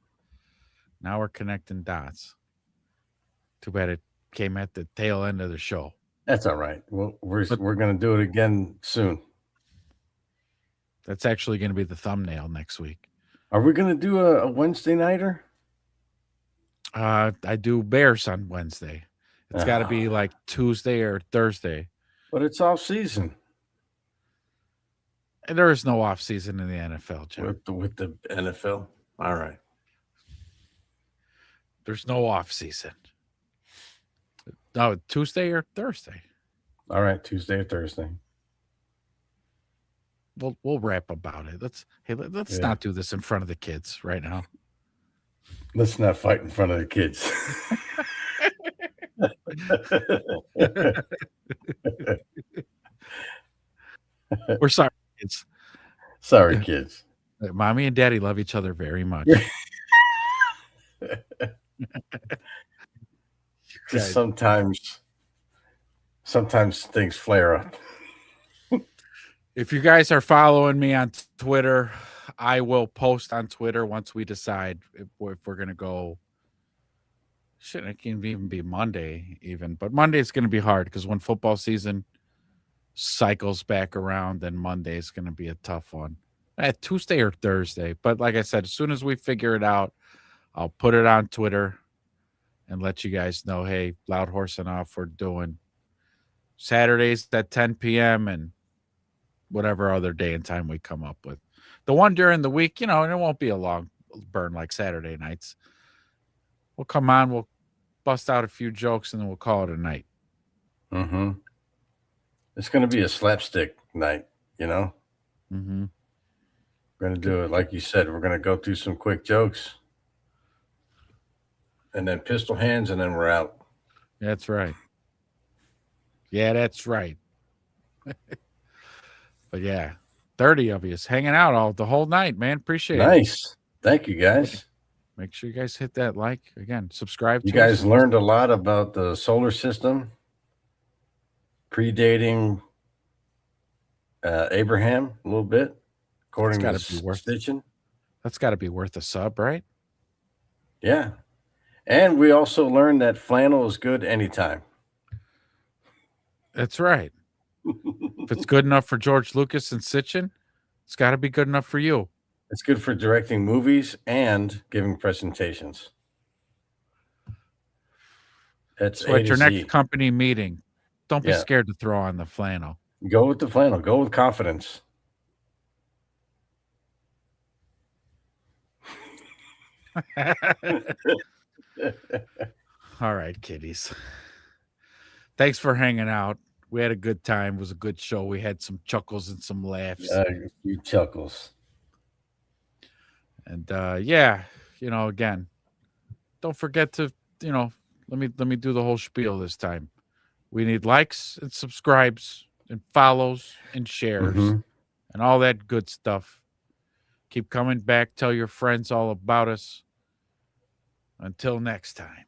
Now we're connecting dots. Too bad it came at the tail end of the show. That's all right. Well, we're going to do it again soon. That's actually going to be the thumbnail next week. Are we going to do a Wednesday nighter? I do Bears on Wednesday. It's got to be like Tuesday or Thursday. But it's off season. And there is no off season in the NFL, Joe. With the NFL? All right. There's no off season. No, Tuesday or Thursday. All right, Tuesday or Thursday. We'll rap about it. Let's not do this in front of the kids right now. Let's not fight in front of the kids. We're sorry, kids. Sorry, kids. Mommy and Daddy love each other very much. Just sometimes things flare up. If you guys are following me on Twitter, I will post on Twitter once we decide if we're going to go. Shit, it can even be Monday even. But Monday is going to be hard because when football season cycles back around, then Monday is going to be a tough one. Tuesday or Thursday. But like I said, as soon as we figure it out, I'll put it on Twitter and let you guys know, hey, Loud Horse and Off, we're doing Saturdays at 10 p.m. and whatever other day and time we come up with. The one during the week, and it won't be a long burn like Saturday nights. We'll come on, we'll bust out a few jokes, and then we'll call it a night. Mm-hmm. It's going to be a slapstick night, Mm-hmm. We're going to do it like you said. We're going to go through some quick jokes. And then pistol hands, and then we're out. That's right. Yeah, that's right. But yeah, 30 of you hanging out the whole night, man. Appreciate it. Nice. Thank you, guys. Make sure you guys hit that like. Again, subscribe. You guys learned a lot about the solar system, predating Abraham a little bit, according to Stitchin. That's got to be worth a sub, right? Yeah. And we also learned that flannel is good anytime. That's right. If it's good enough for George Lucas and Sitchin, it's got to be good enough for you. It's good for directing movies and giving presentations. So at your next company meeting, don't be scared to throw on the flannel. Go with the flannel. Go with confidence. All right, kiddies. Thanks for hanging out. We had a good time. It was a good show. We had some chuckles and some laughs. A few chuckles. And again, don't forget to, let me do the whole spiel this time. We need likes and subscribes and follows and shares and all that good stuff. Keep coming back. Tell your friends all about us. Until next time.